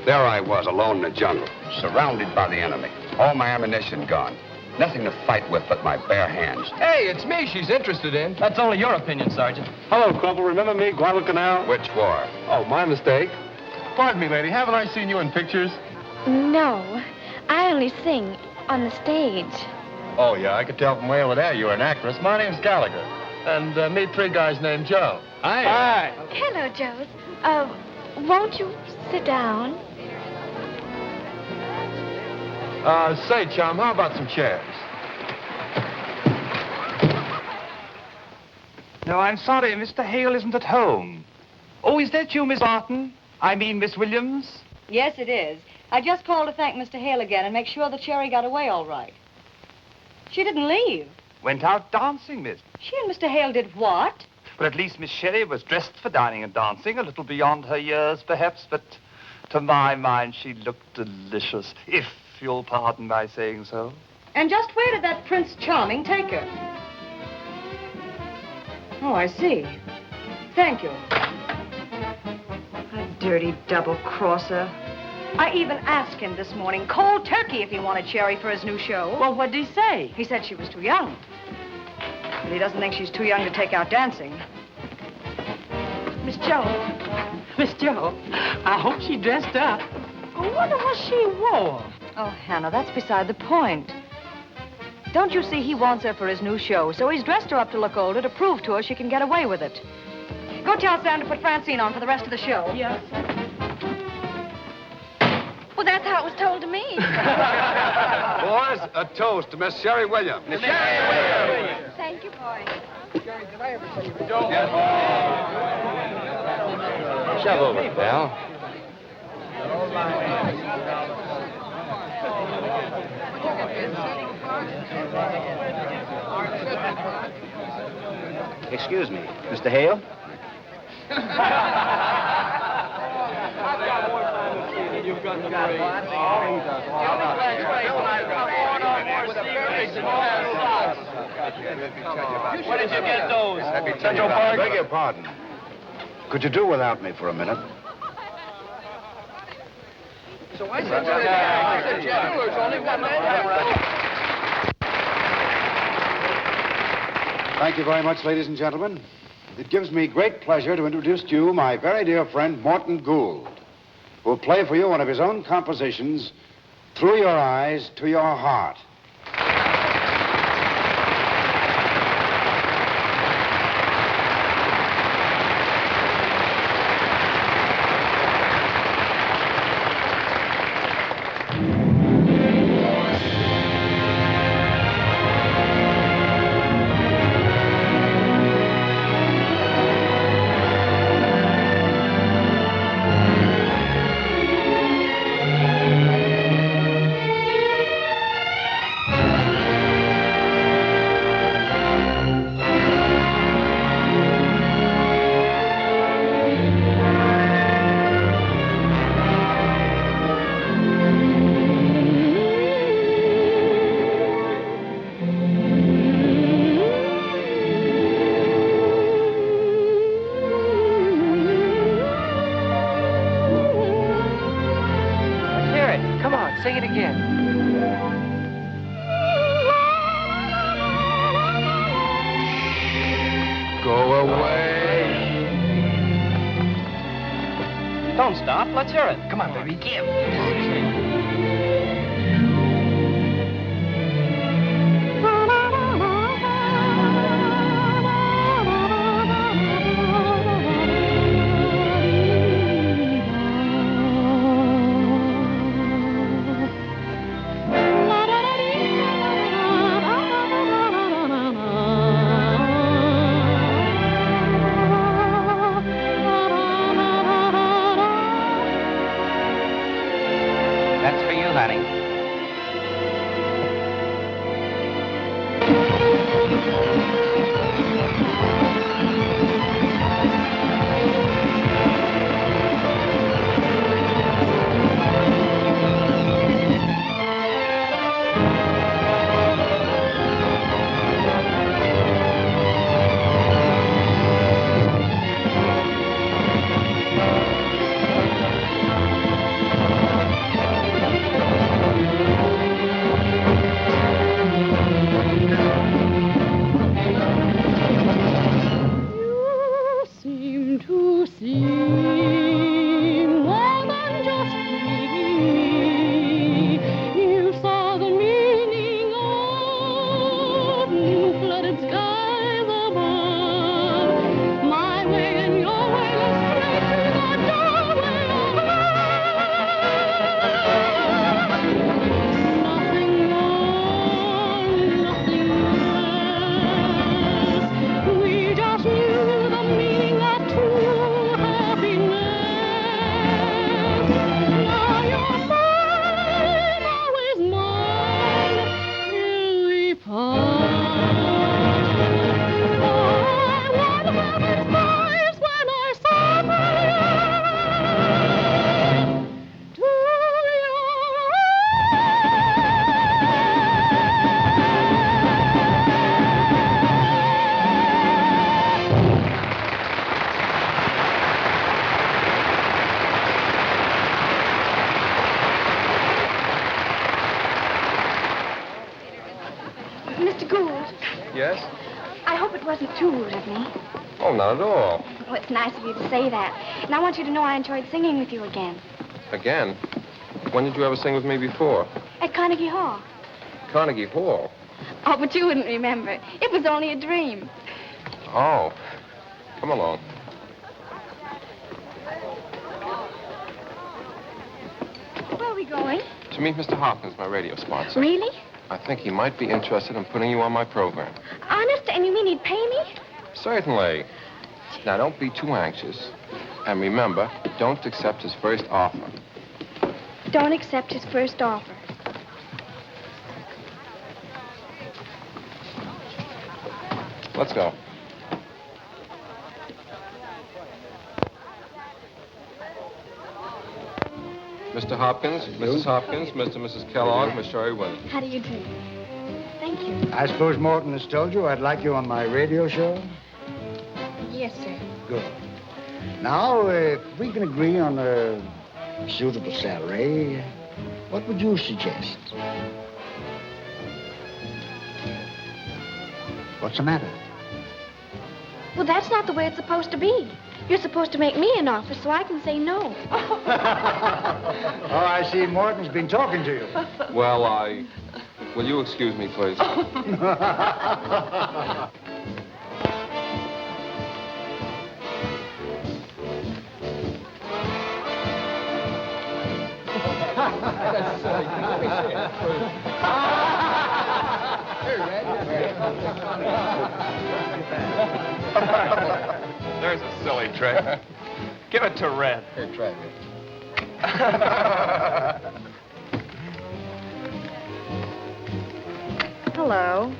There I was, alone in the jungle, surrounded by the enemy. All my ammunition gone. Nothing to fight with but my bare hands. Hey, it's me she's interested in. That's only your opinion, Sergeant. Hello, Crumple. Remember me, Guadalcanal? Which war? Oh, my mistake. Pardon me, lady. Haven't I seen you in pictures? No. I only sing on the stage. Oh, yeah. I could tell from way over there you were an actress. My name's Gallagher. And meet three guys named Joe. Hi. Hi. Hello, Joe. Won't you sit down? Say, chum, how about some chairs? No, I'm sorry, Mr. Hale isn't at home. Oh, is that you, Miss Barton? I mean, Miss Williams? Yes, it is. I just called to thank Mr. Hale again and make sure that Sherry got away all right. She didn't leave. Went out dancing, miss. She and Mr. Hale did what? Well, at least Miss Sherry was dressed for dining and dancing, a little beyond her years, perhaps, but to my mind, she looked delicious, if you'll pardon my saying so. And just where did that Prince Charming take her? Oh, I see. Thank you. A dirty double-crosser. I even asked him this morning, cold turkey, if he wanted Sherry for his new show. Well, what'd he say? He said she was too young. But he doesn't think she's too young to take out dancing. Miss Joe. Miss Joe, I hope she dressed up. I wonder what she wore. Oh, Hannah, that's beside the point. Don't you see he wants her for his new show, so he's dressed her up to look older to prove to her she can get away with it. Go tell Sam to put Francine on for the rest of the show. Yes. Well, that's how it was told to me. Boys, a toast to Miss Sherry Williams. Miss Sherry Williams. Thank you, boys. Shove over, pal. Excuse me, Mr. Hale? Where did you get those? Central Park? Beg your pardon. Could you do without me for a minute? So why there's only one Thank you very much, ladies and gentlemen. It gives me great pleasure to introduce to you my very dear friend, Morton Gould, who will play for you one of his own compositions, Through Your Eyes to Your Heart. away. Don't stop. Let's hear it. Come on, baby. Give. That's for you, honey. Seem to see more than just me. You saw the meaning of new flooded skies above. My way and your way led straight to the doorway of love. Nothing more, nothing less. We just knew the meaning of true happiness. Now you're mine, always mine, till we part. I won heaven's prize when I saw my to your Mr. Gould, Yes? I hope it wasn't too rude of me. Oh, not at all. Oh, it's nice of you to say that. And I want you to know I enjoyed singing with you again. Again? When did you ever sing with me before? At Carnegie Hall. Carnegie Hall. Oh, but you wouldn't remember. It was only a dream. Oh. Come along. Where are we going? To meet Mr. Hopkins, my radio sponsor. Really? I think he might be interested in putting you on my program. Honest? And you mean he'd pay me? Certainly. Now, don't be too anxious. And remember, don't accept his first offer. Don't accept his first offer. Let's go. Mr. Hopkins, Mrs. Hopkins, Mr. and Mrs. Kellogg, Miss Sherry Williams. How do you do? Thank you. I suppose Morton has told you I'd like you on my radio show? Yes, sir. Good. Now, if we can agree on a suitable salary, what would you suggest? What's the matter? Well, that's not the way it's supposed to be. You're supposed to make me an offer so I can say no. Oh, I see Morton's been talking to you. Well, will you excuse me, please? There's a silly trick. Give it to Red. Here, try it. Hello.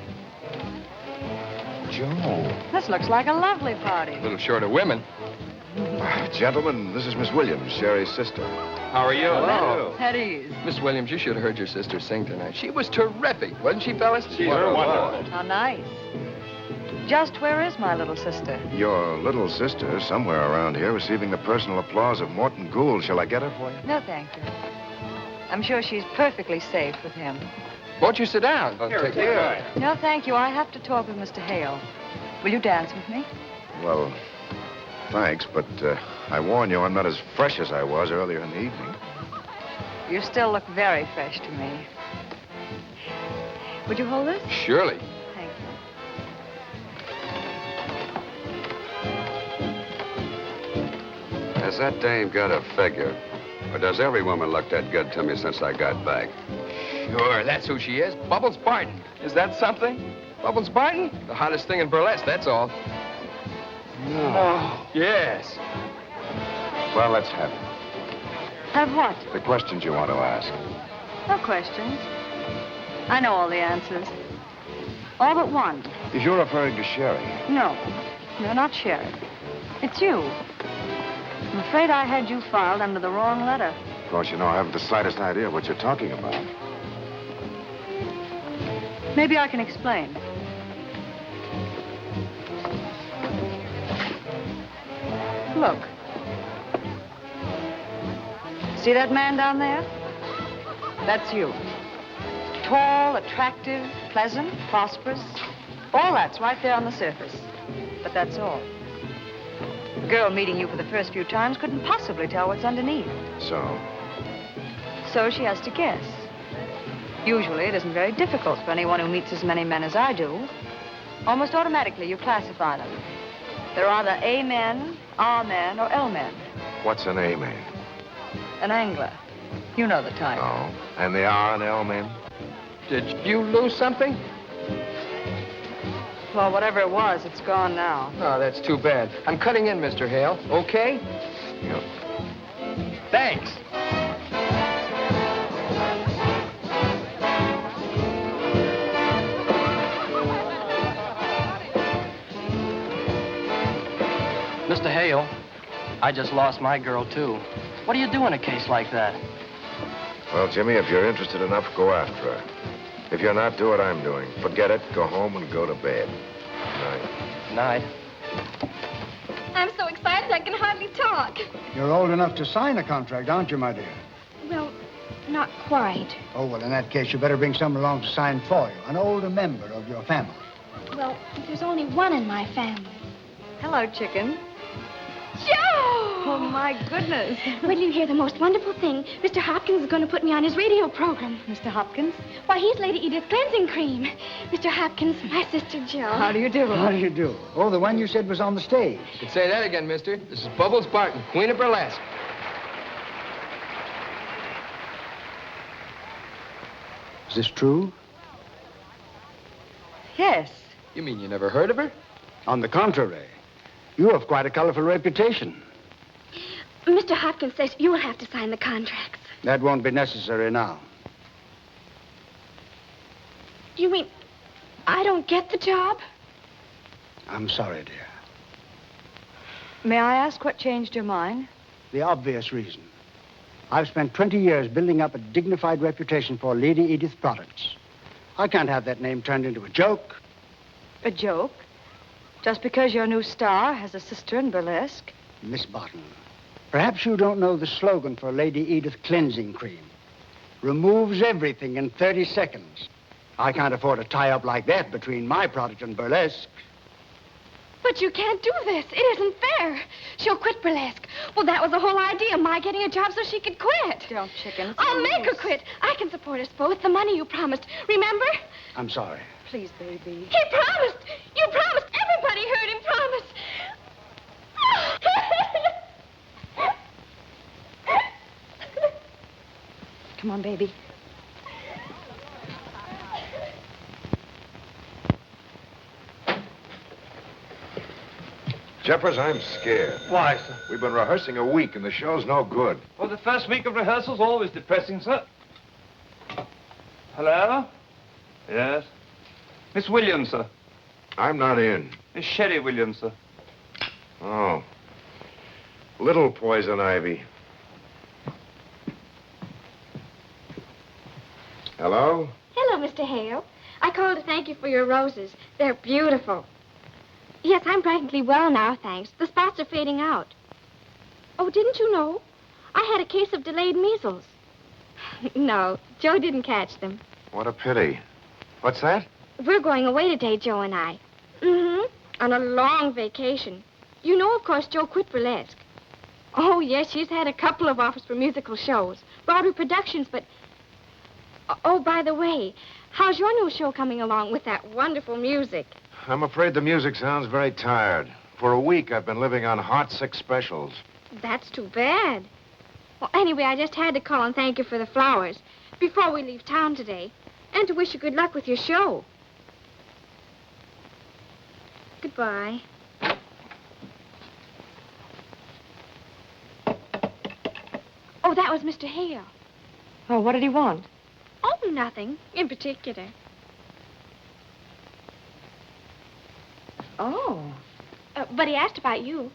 Joe. This looks like a lovely party. A little short of women. Gentlemen, this is Miss Williams, Sherry's sister. How are you? Hello. At ease. Miss Williams, you should have heard your sister sing tonight. She was terrific, wasn't she, fellas? She's wonderful. How nice. Just where is my little sister? Your little sister, somewhere around here, receiving the personal applause of Morton Gould. Shall I get her for you? No, thank you. I'm sure she's perfectly safe with him. Won't you sit down? Here, take mine. No, thank you. I have to talk with Mr. Hale. Will you dance with me? Well, thanks, but I warn you, I'm not as fresh as I was earlier in the evening. You still look very fresh to me. Would you hold this? Surely. Thank you. Has that dame got a figure? Or does every woman look that good to me since I got back? Sure, that's who she is. Bubbles Barton. Is that something? Bubbles Barton? The hottest thing in burlesque, that's all. No. Yes. Well, let's have it. Have what? The questions you want to ask. No questions. I know all the answers. All but one. If you're referring to Sherry. No. No, not Sherry. It's you. I'm afraid I had you filed under the wrong letter. Of course, you know, I haven't the slightest idea what you're talking about. Maybe I can explain. Look. See that man down there? That's you. Tall, attractive, pleasant, prosperous. All that's right there on the surface. But that's all. A girl meeting you for the first few times couldn't possibly tell what's underneath. So? So she has to guess. Usually, it isn't very difficult for anyone who meets as many men as I do. Almost automatically, you classify them. They're either A men, R men, or L men. What's an A man? An angler. You know the type. Oh. And the R and L men? Did you lose something? Well, whatever it was, it's gone now. Oh, that's too bad. I'm cutting in, Mr. Hale. Okay? Yep. Thanks. Mr. Hale, I just lost my girl, too. What do you do in a case like that? Well, Jimmy, if you're interested enough, go after her. If you're not, do what I'm doing. Forget it, go home and go to bed. Night. Night. I'm so excited I can hardly talk. You're old enough to sign a contract, aren't you, my dear? Well, not quite. Oh, well, in that case, you better bring someone along to sign for you, an older member of your family. Well, there's only one in my family. Hello, chicken. Joe! Oh, my goodness. Wait till you hear the most wonderful thing. Mr. Hopkins is going to put me on his radio program. Mr. Hopkins? Why, he's Lady Edith Cleansing Cream. Mr. Hopkins, my sister Joe. How do you do? How do you do? Oh, the one you said was on the stage. You can say that again, mister. This is Bubbles Barton, Queen of Burlesque. Is this true? Yes. You mean you never heard of her? On the contrary. You have quite a colorful reputation. Mr. Hopkins says you'll have to sign the contracts. That won't be necessary now. Do you mean I don't get the job? I'm sorry, dear. May I ask what changed your mind? The obvious reason. I've spent 20 years building up a dignified reputation for Lady Edith products. I can't have that name turned into a joke. A joke? Just because your new star has a sister in burlesque? Miss Barton, perhaps you don't know the slogan for Lady Edith Cleansing Cream. Removes everything in 30 seconds. I can't afford a tie-up like that between my product and burlesque. But you can't do this. It isn't fair. She'll quit burlesque. Well, that was the whole idea, my getting a job so she could quit. Don't, chicken. I'll make her quit. I can support us both. The money you promised. Remember? I'm sorry. Please, baby. He promised. You promised. Everybody heard him promise. Come on, baby. Jeffers, I'm scared. Why, sir? We've been rehearsing a week, and the show's no good. Well, the first week of rehearsal's always depressing, sir. Hello? Yes? Miss Williams, sir. I'm not in. Miss Sherry Williams, sir. Oh. Little poison ivy. Hello? Hello, Mr. Hale. I called to thank you for your roses. They're beautiful. Yes, I'm practically well now, thanks. The spots are fading out. Oh, didn't you know? I had a case of delayed measles. No, Joe didn't catch them. What a pity. What's that? We're going away today, Joe and I. Mm-hmm. On a long vacation. You know, of course, Jo quit burlesque. Oh, yes, she's had a couple of offers for musical shows, Broadway productions, but... Oh, by the way, how's your new show coming along with that wonderful music? I'm afraid the music sounds very tired. For a week, I've been living on heart-sick specials. That's too bad. Well, anyway, I just had to call and thank you for the flowers before we leave town today, and to wish you good luck with your show. Goodbye. Oh, that was Mr. Hale. Oh, what did he want? Oh, nothing in particular. Oh. But he asked about you.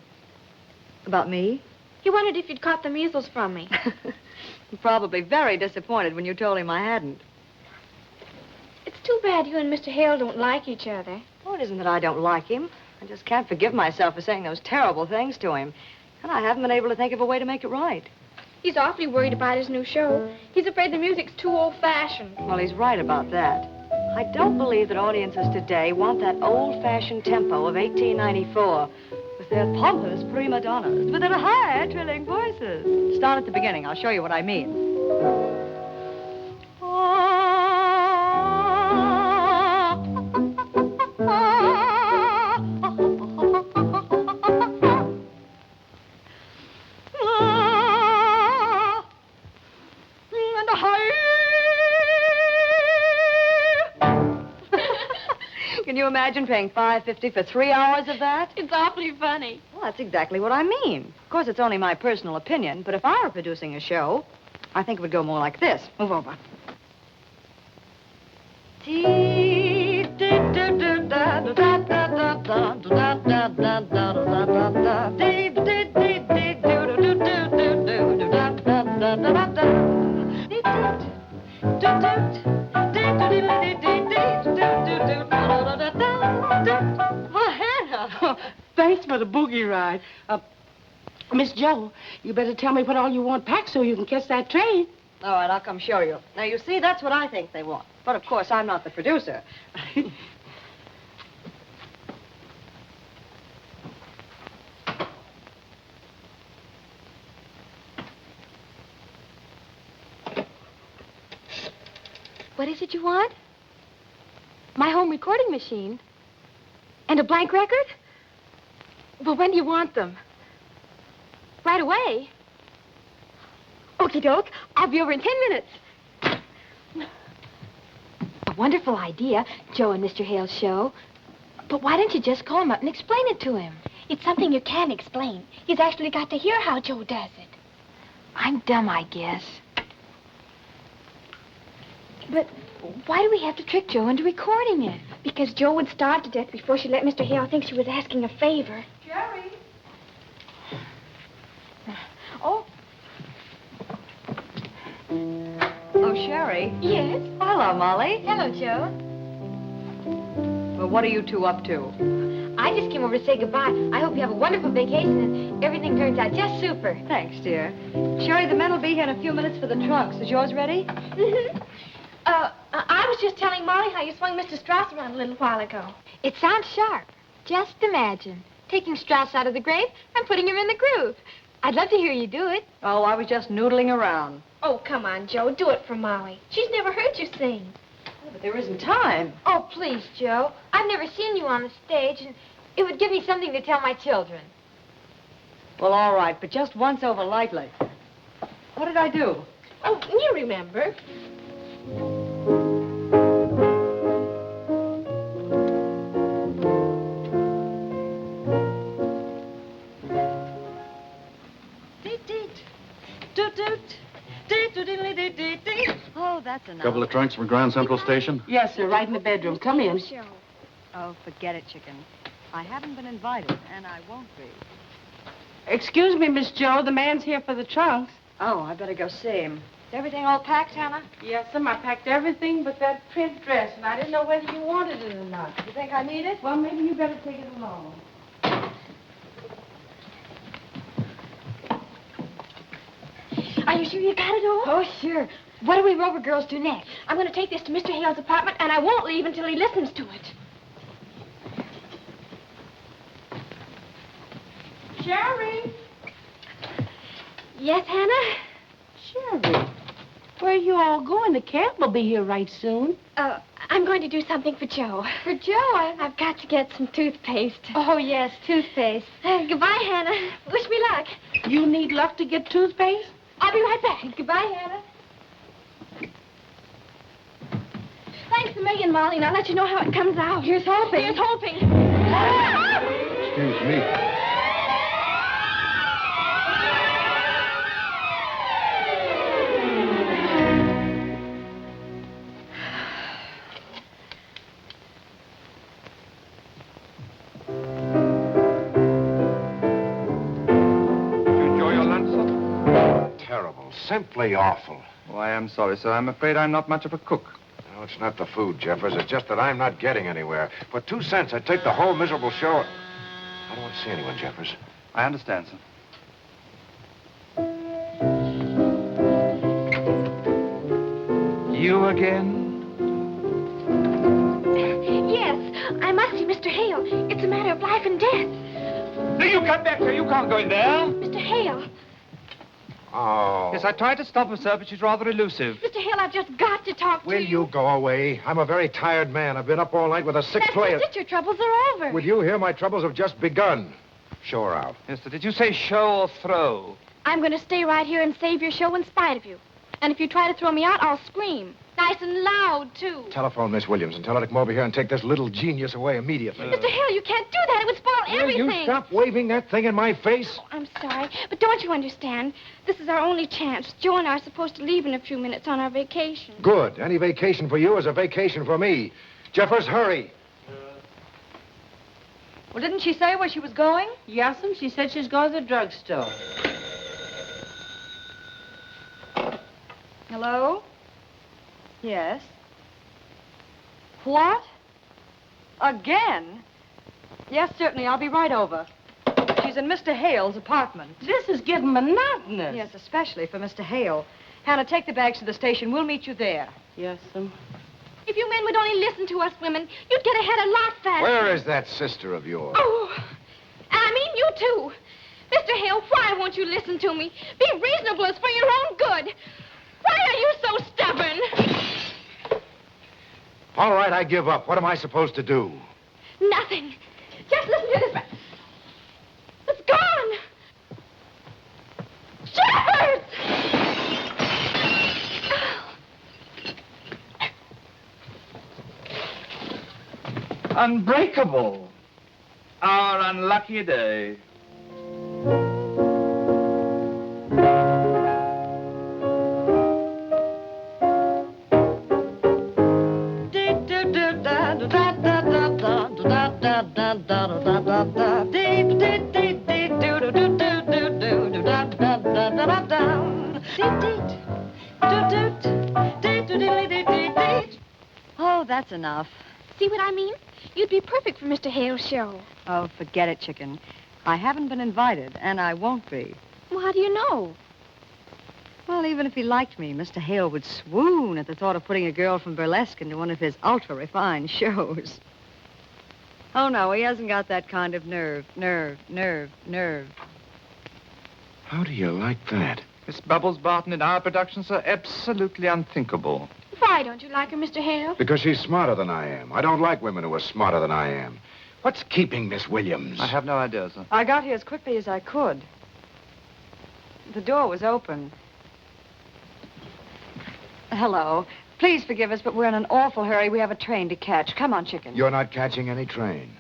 About me? He wondered if you'd caught the measles from me. Probably very disappointed when you told him I hadn't. It's too bad you and Mr. Hale don't like each other. Oh, it isn't that I don't like him. I just can't forgive myself for saying those terrible things to him. And I haven't been able to think of a way to make it right. He's awfully worried about his new show. He's afraid the music's too old-fashioned. Well, he's right about that. I don't believe that audiences today want that old-fashioned tempo of 1894 with their pompous prima donnas, with their high, trilling voices. Start at the beginning. I'll show you what I mean. Can you imagine paying $5.50 for 3 hours of that? It's awfully funny. Well, that's exactly what I mean. Of course, it's only my personal opinion, but if I were producing a show, I think it would go more like this. Move over. Thanks for the boogie ride. Miss Jo, you better tell me what all you want packed so you can catch that train. All right, I'll come show you. Now, you see, that's what I think they want. But, of course, I'm not the producer. What is it you want? My home recording machine? And a blank record? Well, when do you want them? Right away. Okie doke. I'll be over in 10 minutes. A wonderful idea, Joe and Mr. Hale's show. But why don't you just call him up and explain it to him? It's something you can't explain. He's actually got to hear how Joe does it. I'm dumb, I guess. But why do we have to trick Joe into recording it? Because Joe would starve to death before she let Mr. Hale think she was asking a favor. Jerry. Oh. Oh, Sherry. Yes? Hello, Molly. Hello, Joe. Well, what are you two up to? I just came over to say goodbye. I hope you have a wonderful vacation and everything turns out just super. Thanks, dear. Sherry, the men will be here in a few minutes for the trunks. Is yours ready? Mm-hmm. I was just telling Molly how you swung Mr. Strauss around a little while ago. It sounds sharp. Just imagine. Taking Strauss out of the grave and putting him in the groove. I'd love to hear you do it. Oh, I was just noodling around. Oh, come on, Joe. Do it for Molly. She's never heard you sing. Oh, but there isn't time. Oh, please, Joe. I've never seen you on the stage, and it would give me something to tell my children. Well, all right, but just once over lightly. What did I do? Oh, you remember. Oh, that's enough. Couple of trunks from Grand Central Station? Yes, sir, right in the bedroom. Come in. Oh, forget it, chicken. I haven't been invited, and I won't be. Excuse me, Miss Jo. The man's here for the trunks. Oh, I better go see him. Is everything all packed, Hannah? Yes, sir. I packed everything but that print dress, and I didn't know whether you wanted it or not. You think I need it? Well, maybe you better take it along. Are you sure you got it all? Oh, sure. What do we Rover girls do next? I'm going to take this to Mr. Hale's apartment, and I won't leave until he listens to it. Sherry. Yes, Hannah? Sherry. Where are you all going? The cab will be here right soon. I'm going to do something for Joe. For Joe? I've got to get some toothpaste. Oh, yes, toothpaste. Goodbye, Hannah. Wish me luck. You need luck to get toothpaste? I'll be right back. Goodbye, Hannah. Thanks a million, Molly, and I'll let you know how it comes out. Here's hoping. Here's hoping. Excuse me. Simply awful. Oh, I am sorry, sir. I'm afraid I'm not much of a cook. No, it's not the food, Jeffers. It's just that I'm not getting anywhere. For 2 cents, I'd take the whole miserable show. I don't want to see anyone, Jeffers. I understand, sir. You again? Yes, I must see Mr. Hale. It's a matter of life and death. No, you come back here. You can't go in there. Mr. Hale. Oh. Yes, I tried to stop her, sir, but she's rather elusive. Mr. Hale, I've just got to talk to you. Will you go away? I'm a very tired man. I've been up all night with a sick player. That's it. Your troubles are over. With you here, my troubles have just begun. Show her out. Yes, sir. Did you say show or throw? I'm going to stay right here and save your show in spite of you. And if you try to throw me out, I'll scream. Nice and loud, too. Telephone Miss Williams and tell her to come over here and take this little genius away immediately. Mr. Hale, you can't do that. It would spoil everything. Will you stop waving that thing in my face? Oh, I'm sorry, but don't you understand? This is our only chance. Joe and I are supposed to leave in a few minutes on our vacation. Good. Any vacation for you is a vacation for me. Jeffers, hurry. Well, didn't she say where she was going? Yes'm, she said she's going to the drugstore. Hello? Yes. What? Again? Yes, certainly. I'll be right over. She's in Mr. Hale's apartment. This is getting monotonous. Yes, especially for Mr. Hale. Hannah, take the bags to the station. We'll meet you there. Yes'm. If you men would only listen to us women, you'd get ahead a lot faster. Where is that sister of yours? Oh, I mean you too. Mr. Hale, why won't you listen to me? Be reasonable. It's for your own good. Why are you so stubborn? All right, I give up. What am I supposed to do? Nothing. Just listen to this. It's gone. Jeffers! Unbreakable. Our unlucky day. Oh, that's enough. See what I mean? You'd be perfect for Mr. Hale's show. Oh, forget it, chicken. I haven't been invited, and I won't be. Well, how do you know? Well, even if he liked me, Mr. Hale would swoon at the thought of putting a girl from burlesque into one of his ultra-refined shows. Oh, no, he hasn't got that kind of nerve. How do you like that? Miss Bubbles Barton in our productions are absolutely unthinkable. Why don't you like her, Mr. Hale? Because she's smarter than I am. I don't like women who are smarter than I am. What's keeping Miss Williams? I have no idea, sir. I got here as quickly as I could. The door was open. Hello. Please forgive us, but we're in an awful hurry. We have a train to catch. Come on, chicken. You're not catching any train.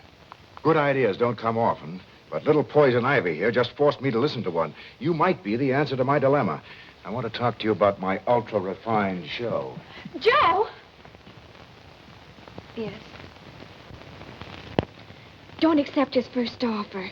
Good ideas don't come often, but little Poison Ivy here just forced me to listen to one. You might be the answer to my dilemma. I want to talk to you about my ultra-refined show. Joe! Yes. Don't accept his first offer.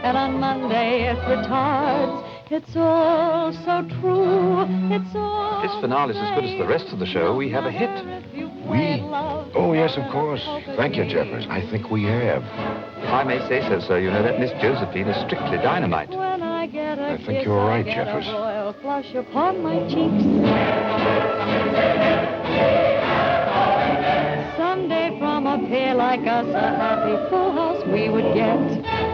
and on Monday it retards. It's all so true. It's all. This finale's as good as the rest of the show. We have a hit. We? Oh, yes, of course. Thank you, Jeffers. I think we have. If I may say so, sir, you know that Miss Josephine is strictly dynamite. I think you're right, Jeffers. A royal flush upon my cheeks. Someday from a pair like us, a happy full house we would get.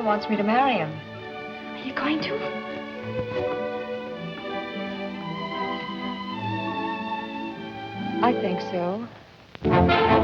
father wants me to marry him. Are you going to? I think so.